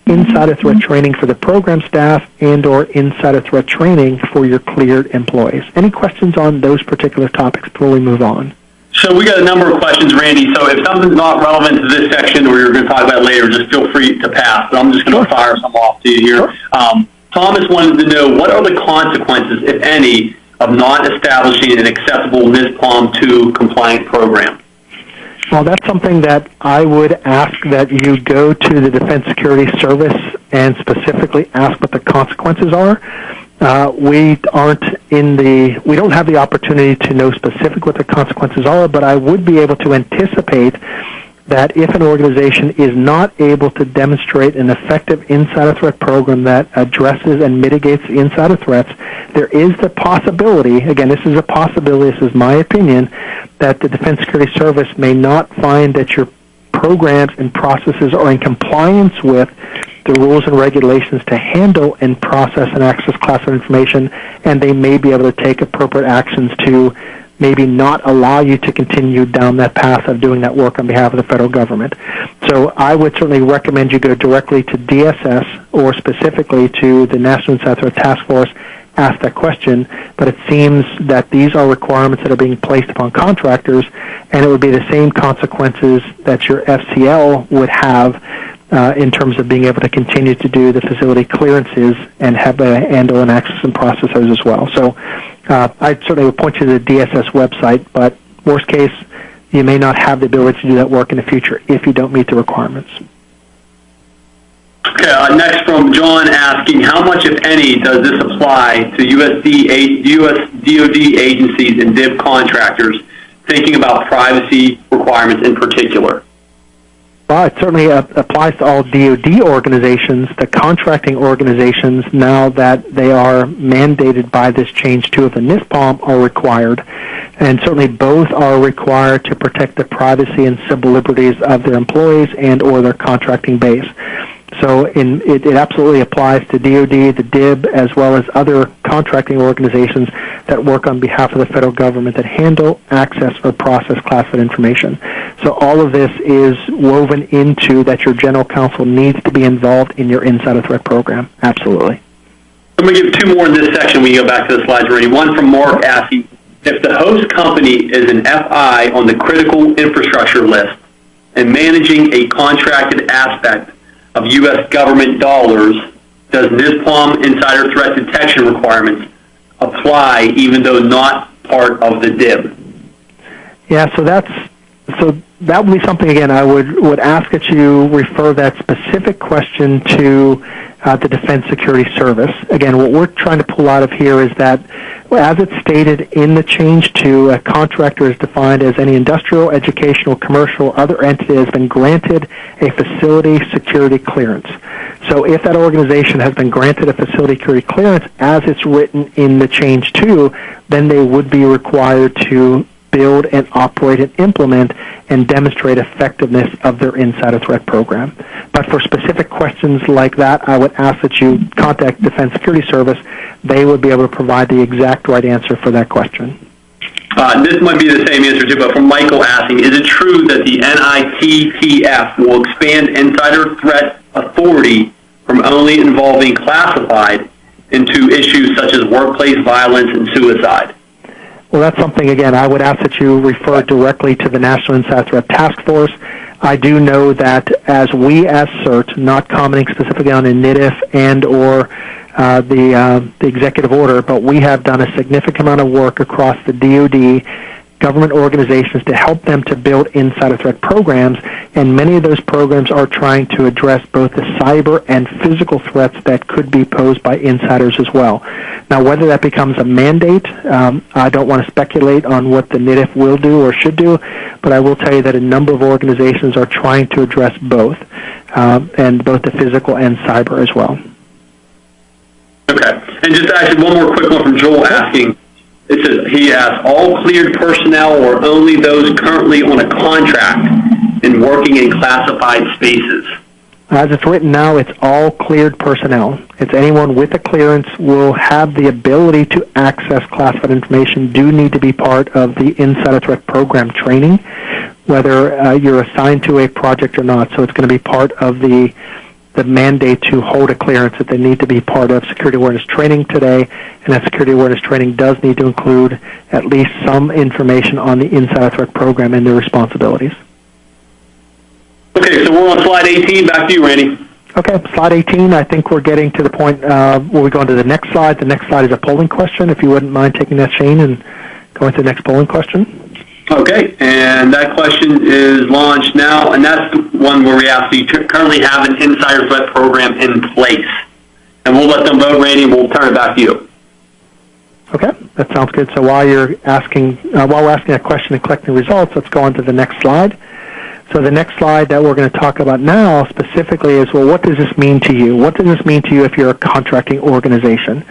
insider threat training for the program staff, and or insider threat training for your cleared employees? Any questions on those particular topics before we move on? So we got a number of questions, Randy. So if something's not relevant to this section or you're going to talk about it later, just feel free to pass. But I'm just going to fire some off to you here. Sure. Thomas wanted to know, what are the consequences, if any, of not establishing an acceptable NISPOM 2 compliant program? Well, that's something that I would ask that you go to the Defense Security Service and specifically ask what the consequences are. We don't have the opportunity to know specific what the consequences are, but I would be able to anticipate that if an organization is not able to demonstrate an effective insider threat program that addresses and mitigates the insider threats, there is the possibility, again, this is a possibility, this is my opinion, that the Defense Security Service may not find that your programs and processes are in compliance with the rules and regulations to handle and process and access classified information, and they may be able to take appropriate actions to maybe not allow you to continue down that path of doing that work on behalf of the federal government. So I would certainly recommend you go directly to DSS or specifically to the National Insider Threat Task Force, ask that question, but it seems that these are requirements that are being placed upon contractors, and it would be the same consequences that your FCL would have in terms of being able to continue to do the facility clearances and have a handle and access and process those as well. So I certainly would point you to the DSS website, but worst case, you may not have the ability to do that work in the future if you don't meet the requirements. Okay, next from John asking, how much, if any, does this apply to US DoD agencies and DIB contractors thinking about privacy requirements in particular? Well, it certainly applies to all DoD organizations. The contracting organizations, now that they are mandated by this change too of the NISPOM, are required. And certainly both are required to protect the privacy and civil liberties of their employees and or their contracting base. So it absolutely applies to DoD, the DIB, as well as other contracting organizations that work on behalf of the federal government that handle, access, or process classified information. So all of this is woven into that your general counsel needs to be involved in your insider threat program. Absolutely. I'm going to give two more in this section when you go back to the slides already. One from Mark asking, if the host company is an FI on the critical infrastructure list and managing a contracted aspect of U.S. government dollars does NISPOM Insider Threat Detection requirements apply, even though not part of the DIB? Yeah, so that would be something, again, I would ask that you refer that specific question to the Defense Security Service. Again, what we're trying to pull out of here is that, as it's stated in the change to, a contractor is defined as any industrial, educational, commercial, or other entity that has been granted a facility security clearance. So if that organization has been granted a facility security clearance as it's written in the change to, then they would be required to build and operate and implement and demonstrate effectiveness of their insider threat program. But for specific questions like that, I would ask that you contact Defense Security Service. They would be able to provide the exact right answer for that question. This might be the same answer too, but from Michael asking, is it true that the NITTF will expand insider threat authority from only involving classified into issues such as workplace violence and suicide? Well, that's something, again, I would ask that you refer directly to the National Insider Threat Task Force. I do know that as we as CERT, not commenting specifically on the NITF and or the executive order, but we have done a significant amount of work across the DoD, government organizations, to help them to build insider threat programs, and many of those programs are trying to address both the cyber and physical threats that could be posed by insiders as well. Now, whether that becomes a mandate, I don't want to speculate on what the NITF will do or should do, but I will tell you that a number of organizations are trying to address both, and both the physical and cyber as well. Okay. And just actually one more quick one from Joel asking. It says, he asks, all cleared personnel or only those currently on a contract and working in classified spaces? As it's written now, it's all cleared personnel. It's anyone with a clearance will have the ability to access classified information, do need to be part of the insider threat program training, whether you're assigned to a project or not. So it's going to be part of the mandate to hold a clearance, that they need to be part of security awareness training today, and that security awareness training does need to include at least some information on the insider threat program and their responsibilities. Okay, so we're on slide 18. Back to you, Randy. Okay, slide 18, I think we're getting to the point where we go on to the next slide. The next slide is a polling question. If you wouldn't mind taking that, Shane, and going to the next polling question. Okay, and that question is launched now, and that's the one where we ask, do you currently have an insider threat program in place? And we'll let them vote, Randy, and we'll turn it back to you. Okay, that sounds good. So while we're asking that question and collecting results, let's go on to the next slide. So the next slide that we're going to talk about now specifically is, well, what does this mean to you? What does this mean to you if you're a contracting organization?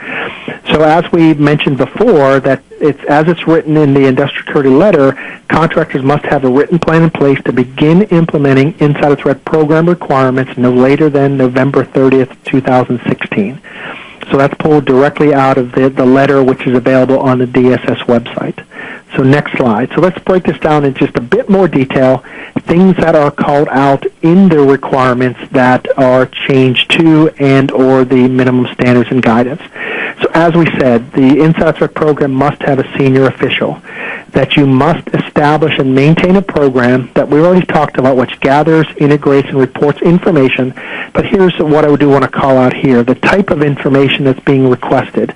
So as we mentioned before, that as it's written in the industrial security letter, contractors must have a written plan in place to begin implementing insider threat program requirements no later than November 30th, 2016. So that's pulled directly out of the letter, which is available on the DSS website. So next slide. So let's break this down in just a bit more detail, things that are called out in the requirements that are changed to and or the minimum standards and guidance. So as we said, the insider threat program must have a senior official, that you must establish and maintain a program that we already talked about, which gathers, integrates, and reports information. But here's what I do want to call out here, the type of information that's being requested.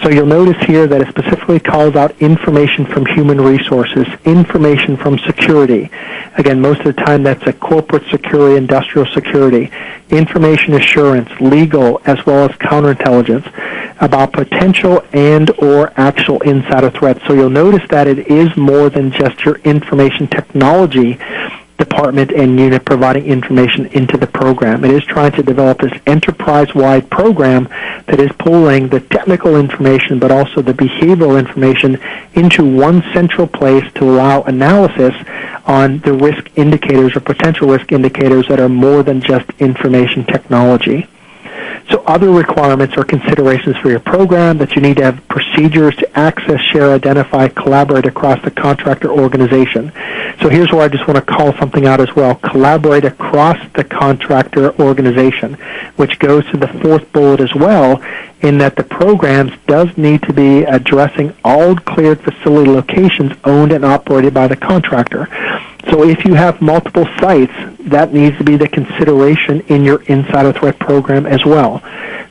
So you'll notice here that it specifically calls out information from human resources, information from security. Again, most of the time that's a corporate security, industrial security, information assurance, legal, as well as counterintelligence, about potential and or actual insider threats. So you'll notice that it is more than just your information technology department and unit providing information into the program. It is trying to develop this enterprise-wide program that is pulling the technical information but also the behavioral information into one central place to allow analysis on the risk indicators or potential risk indicators that are more than just information technology. So other requirements or considerations for your program, that you need to have procedures to access, share, identify, collaborate across the contractor organization. So here's where I just want to call something out as well. Collaborate across the contractor organization, which goes to the fourth bullet as well, in that the programs does need to be addressing all cleared facility locations owned and operated by the contractor. So if you have multiple sites, that needs to be the consideration in your insider threat program as well.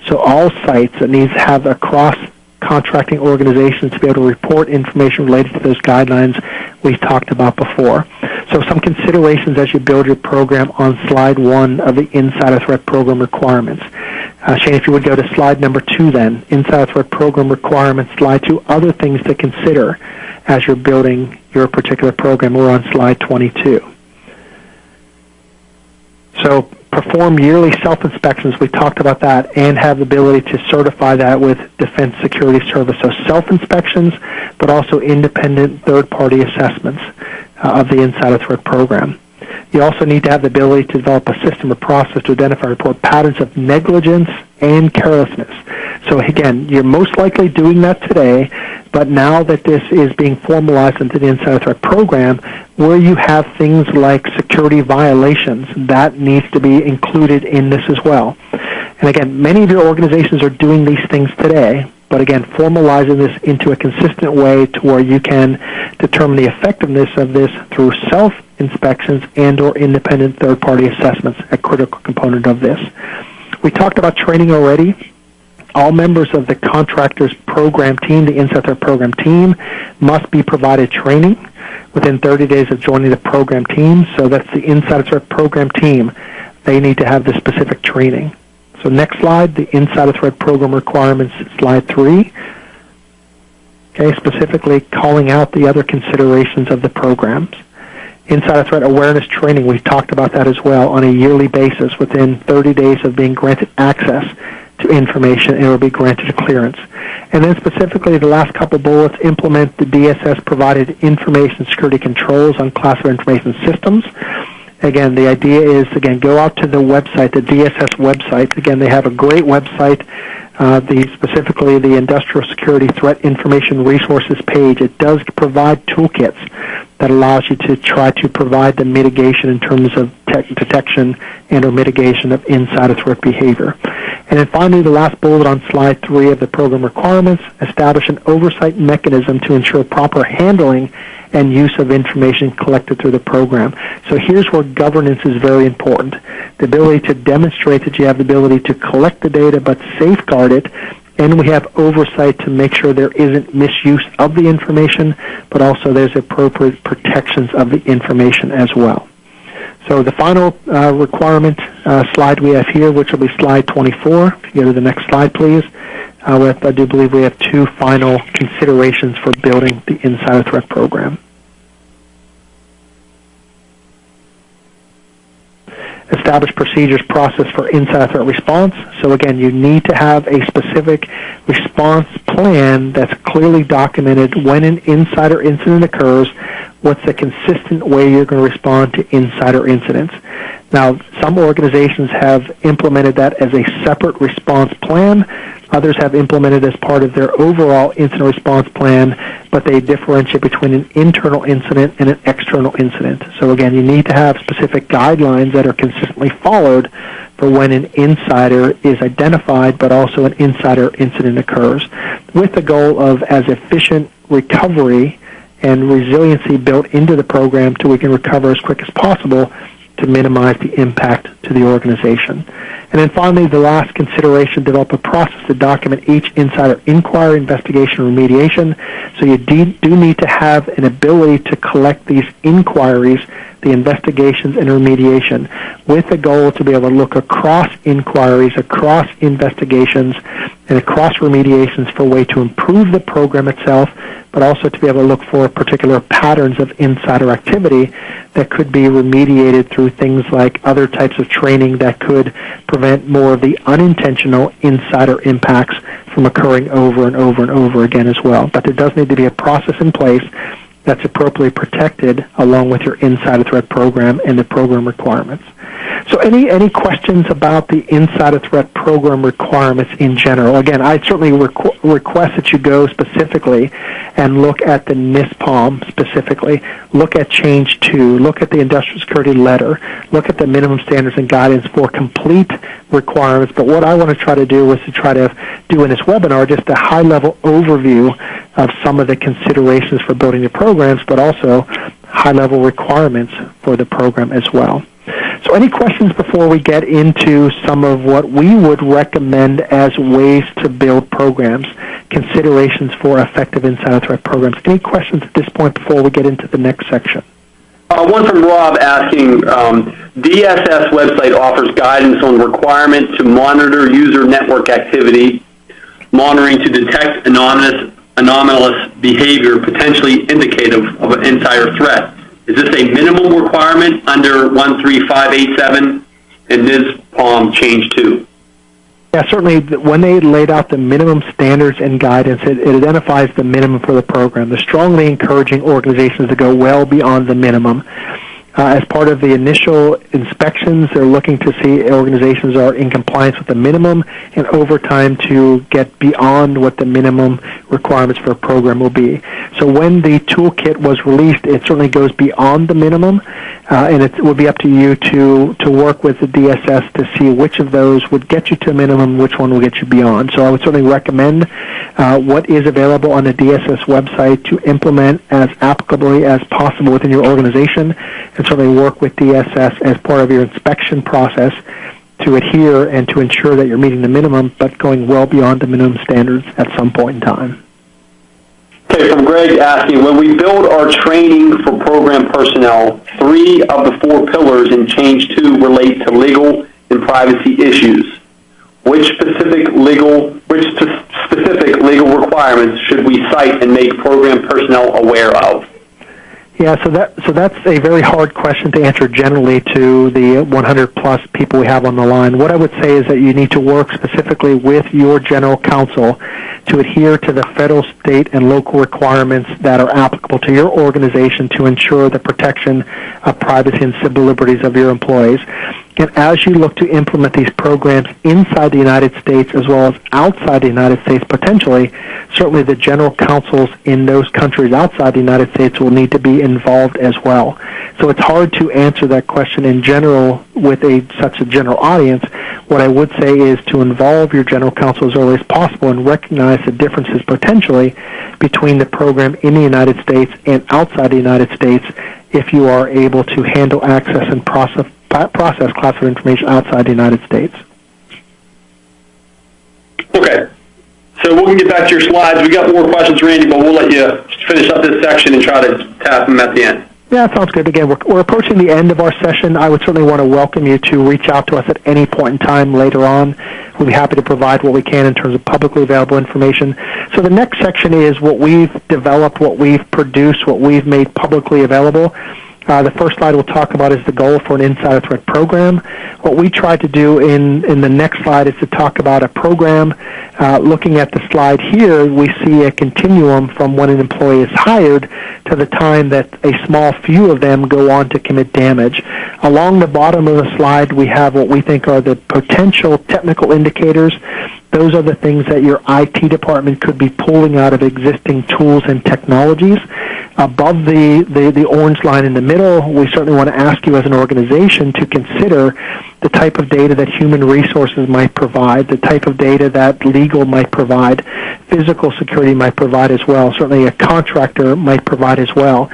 So all sites that needs to have across contracting organizations to be able to report information related to those guidelines we've talked about before. So some considerations as you build your program on slide 1 of the insider threat program requirements. Shane, if you would go to slide number 2 then, insider threat program requirements, slide 2, other things to consider as you're building your particular program. We're on slide 22. So perform yearly self-inspections, we talked about that, and have the ability to certify that with Defense Security Service. So self-inspections, but also independent third-party assessments of the insider threat program. You also need to have the ability to develop a system or process to identify and report patterns of negligence and carelessness. So again, you're most likely doing that today, but now that this is being formalized into the insider threat program, where you have things like security violations, that needs to be included in this as well. And again, many of your organizations are doing these things today, but again, formalizing this into a consistent way to where you can determine the effectiveness of this through self-inspections and or independent third-party assessments, a critical component of this. We talked about training already. All members of the Contractors program team, the Insider Threat program team, must be provided training within 30 days of joining the program team. So that's the Insider Threat program team. They need to have the specific training. So next slide, the Insider Threat program requirements, slide 3. Okay, specifically calling out the other considerations of the programs. Insider threat awareness training, we've talked about that as well on a yearly basis within 30 days of being granted access to information, and it will be granted a clearance. And then specifically the last couple bullets, implement the DSS provided information security controls on classified information systems. Again, the idea is, again, go out to the website, the DSS website. Again, they have a great website, specifically the Industrial Security Threat Information Resources page. It does provide toolkits that allows you to try to provide the mitigation in terms of detection and or mitigation of insider threat behavior. And then finally, the last bullet on slide 3 of the program requirements, establish an oversight mechanism to ensure proper handling and use of information collected through the program. So here's where governance is very important. The ability to demonstrate that you have the ability to collect the data but safeguard it, and we have oversight to make sure there isn't misuse of the information, but also there's appropriate protections of the information as well. So the final requirement slide we have here, which will be slide 24. If you go to the next slide, please. I do believe we have 2 final considerations for building the insider threat program. Establish procedures process for insider threat response. So again, you need to have a specific response plan that's clearly documented when an insider incident occurs. What's the consistent way you're going to respond to insider incidents? Now, some organizations have implemented that as a separate response plan. Others have implemented as part of their overall incident response plan, but they differentiate between an internal incident and an external incident. So again, you need to have specific guidelines that are consistently followed for when an insider is identified, but also an insider incident occurs, with the goal of as efficient recovery and resiliency built into the program so we can recover as quick as possible to minimize the impact to the organization. And then finally, the last consideration, develop a process to document each insider inquiry, investigation, or remediation. So you do need to have an ability to collect these inquiries, the investigations, and remediation, with the goal to be able to look across inquiries, across investigations, and across remediations for a way to improve the program itself, but also to be able to look for particular patterns of insider activity that could be remediated through things like other types of training that could prevent more of the unintentional insider impacts from occurring over and over and over again as well. But there does need to be a process in place that's appropriately protected along with your insider threat program and the program requirements. So any questions about the insider threat program requirements in general? Again, I certainly request that you go specifically and look at the NISPOM specifically, look at Change 2, look at the Industrial Security Letter, look at the minimum standards and guidance for complete requirements. But what I want to try to do is to try to do in this webinar just a high-level overview of some of the considerations for building the programs, but also high-level requirements for the program as well. So any questions before we get into some of what we would recommend as ways to build programs, considerations for effective insider threat programs? Any questions at this point before we get into the next section? One from Rob asking, DSS website offers guidance on requirement to monitor user network activity, monitoring to detect anomalous behavior potentially indicative of an insider threat. Is this a minimum requirement under 13587 and NISPOM Change 2? Yeah, certainly when they laid out the minimum standards and guidance, it identifies the minimum for the program. They're strongly encouraging organizations to go well beyond the minimum. As part of the initial inspections, they're looking to see organizations are in compliance with the minimum, and over time to get beyond what the minimum requirements for a program will be. So when the toolkit was released, it certainly goes beyond the minimum, and it will be up to you to work with the DSS to see which of those would get you to a minimum, which one will get you beyond. So I would certainly recommend what is available on the DSS website to implement as applicably as possible within your organization, and certainly work with DSS as part of your inspection process to adhere and to ensure that you're meeting the minimum, but going well beyond the minimum standards at some point in time. Okay, from Greg asking, when we build our training for program personnel, 3 of the 4 pillars in Change 2 relate to legal and privacy issues. Which specific legal requirements should we cite and make program personnel aware of? Yeah, so that's a very hard question to answer generally to the 100-plus people we have on the line. What I would say is that you need to work specifically with your general counsel to adhere to the federal, state, and local requirements that are applicable to your organization to ensure the protection of privacy and civil liberties of your employees. And as you look to implement these programs inside the United States as well as outside the United States potentially, certainly the general counsels in those countries outside the United States will need to be involved as well. So it's hard to answer that question in general with such a general audience. What I would say is to involve your general counsel as early as possible and recognize the differences potentially between the program in the United States and outside the United States if you are able to handle access and process classified information outside the United States. Okay. So we can get back to your slides. We got more questions, Randy, but we'll let you finish up this section and try to tap them at the end. Yeah, that sounds good. Again, we're approaching the end of our session. I would certainly want to welcome you to reach out to us at any point in time later on. We'll be happy to provide what we can in terms of publicly available information. So the next section is what we've developed, what we've produced, what we've made publicly available. The first slide we'll talk about is the goal for an insider threat program. What we try to do in the next slide is to talk about a program. Looking at the slide here, we see a continuum from when an employee is hired to the time that a small few of them go on to commit damage. Along the bottom of the slide, we have what we think are the potential technical indicators. Those are the things that your IT department could be pulling out of existing tools and technologies. Above the orange line in the middle, we certainly want to ask you as an organization to consider the type of data that human resources might provide, the type of data that legal might provide, physical security might provide as well, certainly a contractor might provide as well.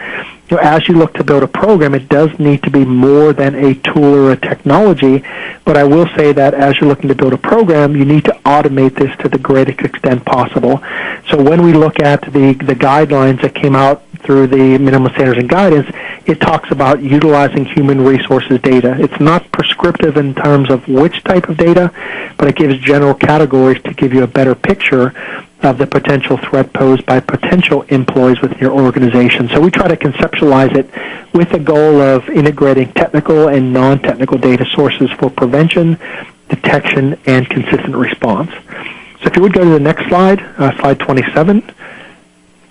So as you look to build a program, it does need to be more than a tool or a technology, but I will say that as you're looking to build a program, you need to automate this to the greatest extent possible. So when we look at the guidelines that came out through the minimum standards and guidance, it talks about utilizing human resources data. It's not prescriptive in terms of which type of data, but it gives general categories to give you a better picture of the potential threat posed by potential employees within your organization. So we try to conceptualize it with the goal of integrating technical and non-technical data sources for prevention, detection, and consistent response. So if you would go to the next slide, slide 27.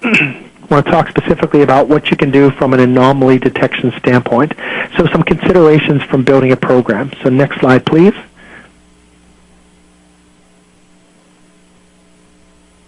I want to talk specifically about what you can do from an anomaly detection standpoint. So some considerations from building a program. So next slide, please.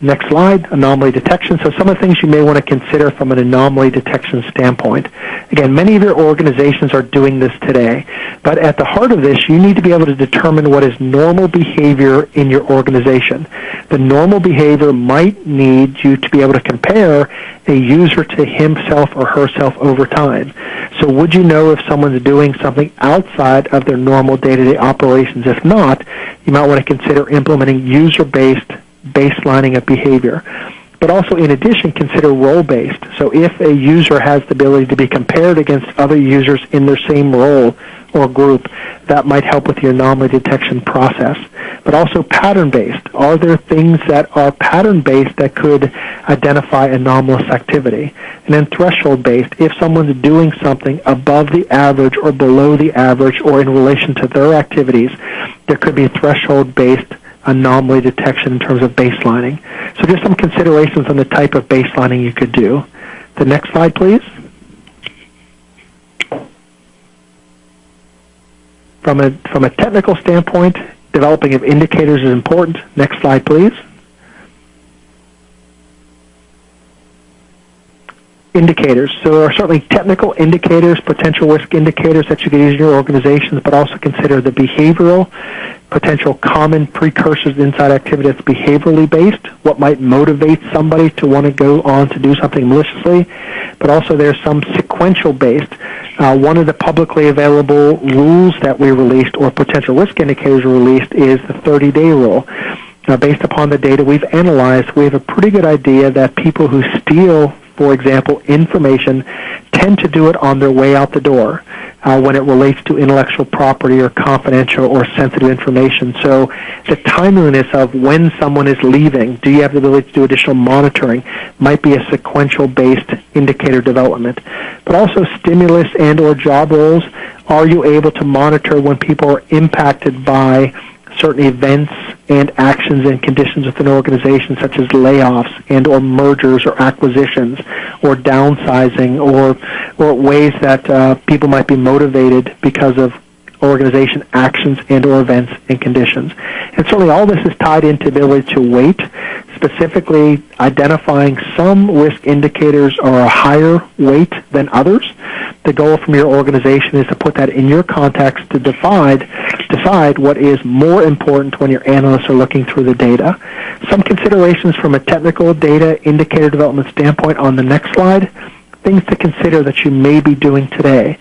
Next slide, anomaly detection. So some of the things you may want to consider from an anomaly detection standpoint. Again, many of your organizations are doing this today, but at the heart of this, you need to be able to determine what is normal behavior in your organization. The normal behavior might need you to be able to compare a user to himself or herself over time. So would you know if someone's doing something outside of their normal day-to-day operations? If not, you might want to consider implementing user-based baselining of behavior. But also, in addition, consider role-based. So if a user has the ability to be compared against other users in their same role or group, that might help with your anomaly detection process. But also pattern-based. Are there things that are pattern-based that could identify anomalous activity? And then threshold-based. If someone's doing something above the average or below the average or in relation to their activities, there could be threshold-based anomaly detection in terms of baselining. So just some considerations on the type of baselining you could do. The next slide, please. From a technical standpoint, developing of indicators is important. Next slide, please. Indicators. So there are certainly technical indicators, potential risk indicators that you can use in your organizations, but also consider the behavioral, potential common precursors inside activity that's behaviorally based, what might motivate somebody to want to go on to do something maliciously, but also there's some sequential based. One of the publicly available rules that we released or potential risk indicators released is the 30-day rule. Based upon the data we've analyzed, we have a pretty good idea that people who steal, for example, information tend to do it on their way out the door when it relates to intellectual property or confidential or sensitive information. So the timeliness of when someone is leaving, do you have the ability to do additional monitoring, might be a sequential-based indicator development. But also stimulus and or job roles, are you able to monitor when people are impacted by certain events and actions and conditions within an organization, such as layoffs and or mergers or acquisitions or downsizing or ways that people might be motivated because of organization actions and or events and conditions. And certainly all this is tied into the ability to weight, specifically identifying some risk indicators are a higher weight than others. The goal from your organization is to put that in your context to decide what is more important when your analysts are looking through the data. Some considerations from a technical data indicator development standpoint on the next slide. Things to consider that you may be doing today.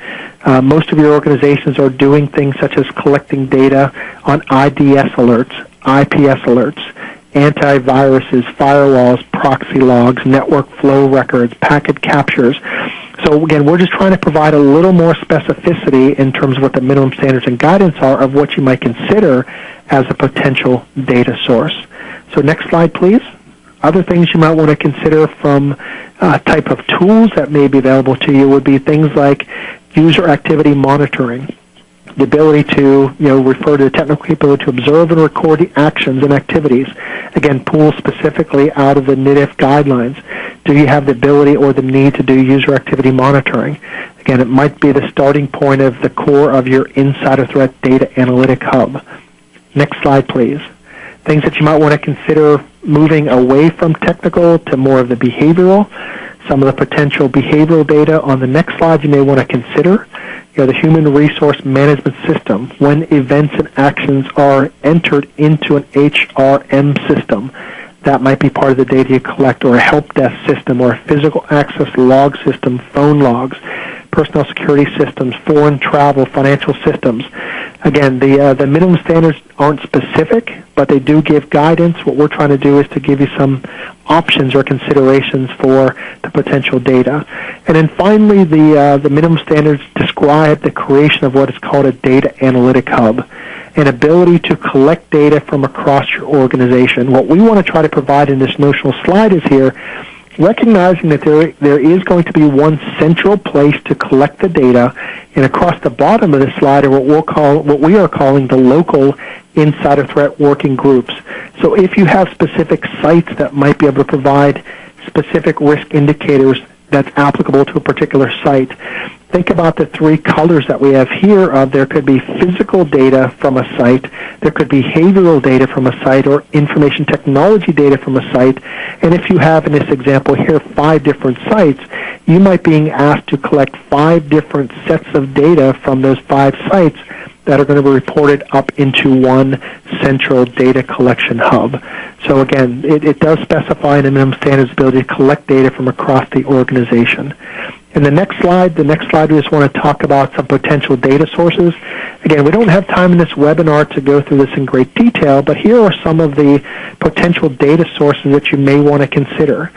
Most of your organizations are doing things such as collecting data on IDS alerts, IPS alerts, antiviruses, firewalls, proxy logs, network flow records, packet captures. So again, we're just trying to provide a little more specificity in terms of what the minimum standards and guidance are of what you might consider as a potential data source. So next slide, please. Other things you might want to consider from type of tools that may be available to you would be things like user activity monitoring, the ability to refer to the technical capability to observe and record the actions and activities. Again, pull specifically out of the NISPOM guidelines. Do you have the ability or the need to do user activity monitoring? Again, it might be the starting point of the core of your Insider Threat Data Analytic Hub. Next slide, please. Things that you might want to consider moving away from technical to more of the behavioral. Some of the potential behavioral data on the next slide you may want to consider. The human resource management system, when events and actions are entered into an HRM system. That might be part of the data you collect, or a help desk system, or a physical access log system, phone logs, personnel security systems, foreign travel, financial systems. Again, the minimum standards aren't specific, but they do give guidance. What we're trying to do is to give you some options or considerations for the potential data. And then finally, the minimum standards describe the creation of what is called a data analytic hub, an ability to collect data from across your organization. What we want to try to provide in this notional slide is here, recognizing that there is going to be one central place to collect the data, and across the bottom of the slide are what we are calling the local insider threat working groups. So if you have specific sites that might be able to provide specific risk indicators that's applicable to a particular site. Think about the three colors that we have here. There could be physical data from a site, there could be behavioral data from a site, or information technology data from a site. And if you have, in this example here, 5 different sites, you might be asked to collect 5 different sets of data from those 5 sites that are going to be reported up into one central data collection hub. So again, it does specify in the minimum standards ability to collect data from across the organization. And the next slide, we just want to talk about some potential data sources. Again, we don't have time in this webinar to go through this in great detail, but here are some of the potential data sources that you may want to consider.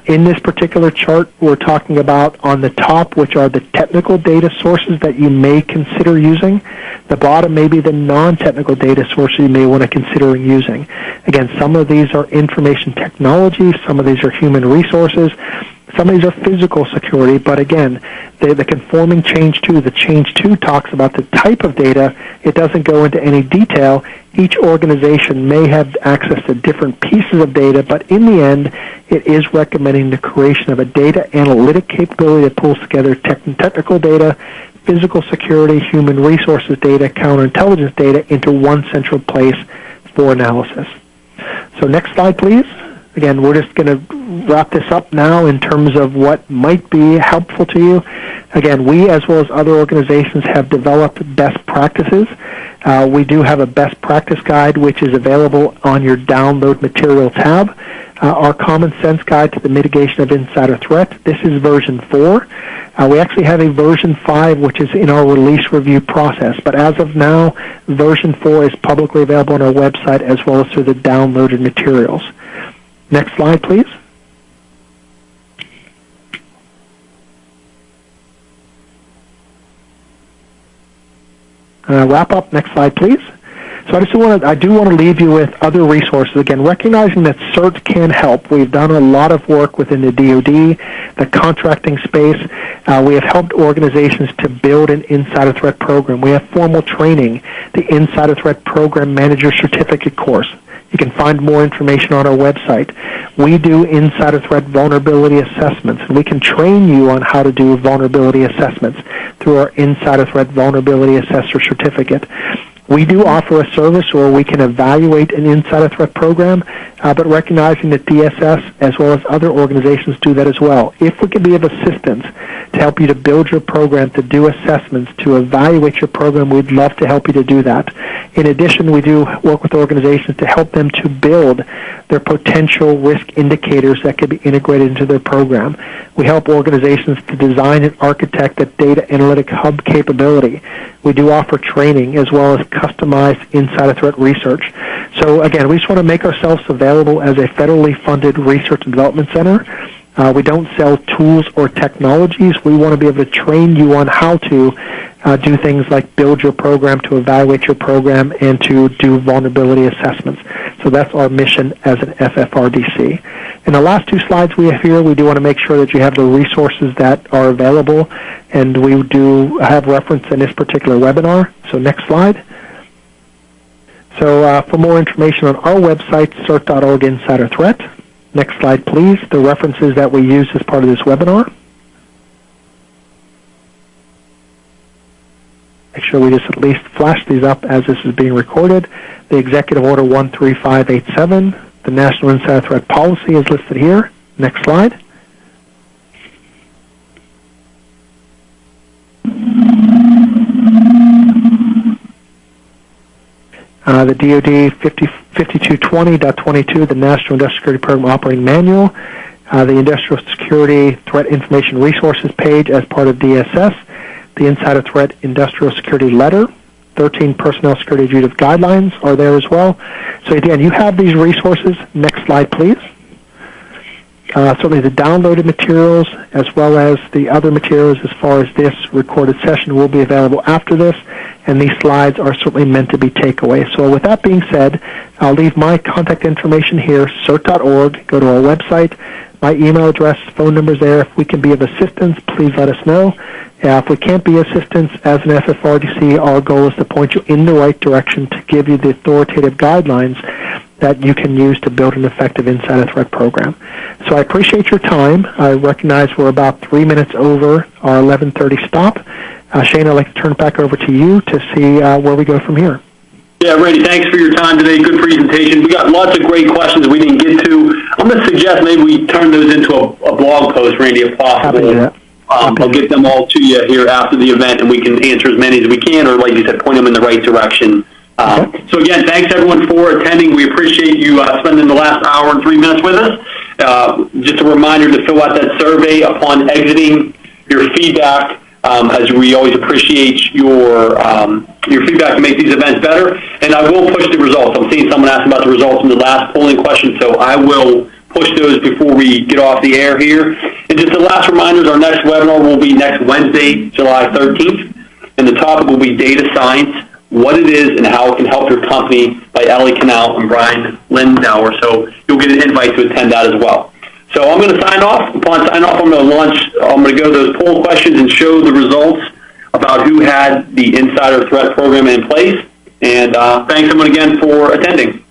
In this particular chart, we're talking about on the top, which are the technical data sources that you may consider using. The bottom may be the non-technical data sources you may want to consider using. Again, some of these are information technology, some of these are human resources, some of these are physical security, but again, the conforming Change 2, the Change 2 talks about the type of data. It doesn't go into any detail. Each organization may have access to different pieces of data, but in the end, it is recommending the creation of a data analytic capability that pulls together technical data, physical security, human resources data, counterintelligence data into one central place for analysis. So next slide, please. Again, we're just going to wrap this up now in terms of what might be helpful to you. Again, we, as well as other organizations, have developed best practices. We do have a best practice guide, which is available on your download material tab. Our common sense guide to the mitigation of insider threat. This is version 4. We actually have a version 5, which is in our release review process. But as of now, version 4 is publicly available on our website as well as through the downloaded materials. Next slide, please. Wrap up. Next slide, please. So I do want to leave you with other resources. Again, recognizing that CERT can help. We've done a lot of work within the DoD, the contracting space. We have helped organizations to build an insider threat program. We have formal training, the Insider Threat Program Manager Certificate course. You can find more information on our website. We do insider threat vulnerability assessments, and we can train you on how to do vulnerability assessments through our Insider Threat Vulnerability Assessor Certificate. We do offer a service where we can evaluate an insider threat program, but recognizing that DSS as well as other organizations do that as well. If we can be of assistance to help you to build your program, to do assessments, to evaluate your program, we'd love to help you to do that. In addition, we do work with organizations to help them to build their potential risk indicators that could be integrated into their program. We help organizations to design and architect a data analytic hub capability. We do offer training as well as customized insider threat research. So again, we just want to make ourselves available as a federally funded research and development center. We don't sell tools or technologies. We want to be able to train you on how to do things like build your program, to evaluate your program, and to do vulnerability assessments. So that's our mission as an FFRDC. In the last 2 slides we have here, we do want to make sure that you have the resources that are available, and we do have reference in this particular webinar. So next slide. So for more information on our website, CERT.org Insider Threat. Next slide, please. The references that we use as part of this webinar. Make sure we just at least flash these up as this is being recorded. The Executive Order 13587, the National Insider Threat Policy is listed here. Next slide. The DoD 5220.22, the National Industrial Security Program Operating Manual, the Industrial Security Threat Information Resources page as part of DSS, the Insider Threat Industrial Security Letter, 13 Personnel Security Executive Guidelines are there as well. So again, you have these resources. Next slide, please. Certainly the downloaded materials as well as the other materials as far as this recorded session will be available after this, and these slides are certainly meant to be takeaways. So with that being said, I'll leave my contact information here, CERT.org. Go to our website. My email address, phone number's there. If we can be of assistance, please let us know. If we can't be of assistance as an FFRDC, our goal is to point you in the right direction to give you the authoritative guidelines that you can use to build an effective insider threat program. So I appreciate your time. I recognize we're about 3 minutes over our 11:30 stop. Shane, I'd like to turn it back over to you to see where we go from here. Yeah, Randy, thanks for your time today. Good presentation. We got lots of great questions we didn't get to. I'm going to suggest maybe we turn those into a blog post, Randy, if possible. Happy to do that. I'll get them all to you here after the event, and we can answer as many as we can, or like you said, point them in the right direction. So again, thanks everyone for attending. We appreciate you spending the last hour and 3 minutes with us. Just a reminder to fill out that survey upon exiting. Your feedback, as we always appreciate your feedback to make these events better. And I will push the results. I'm seeing someone ask about the results in the last polling question, so I will push those before we get off the air here. And just the last reminder, our next webinar will be next Wednesday, July 13th, and the topic will be data science, what it is and how it can help your company, by Ellie Canal and Brian Lindauer. So you'll get an invite to attend that as well. So I'm going to sign off. Upon sign off, I'm going to go to those poll questions and show the results about who had the insider threat program in place. And thanks everyone again for attending.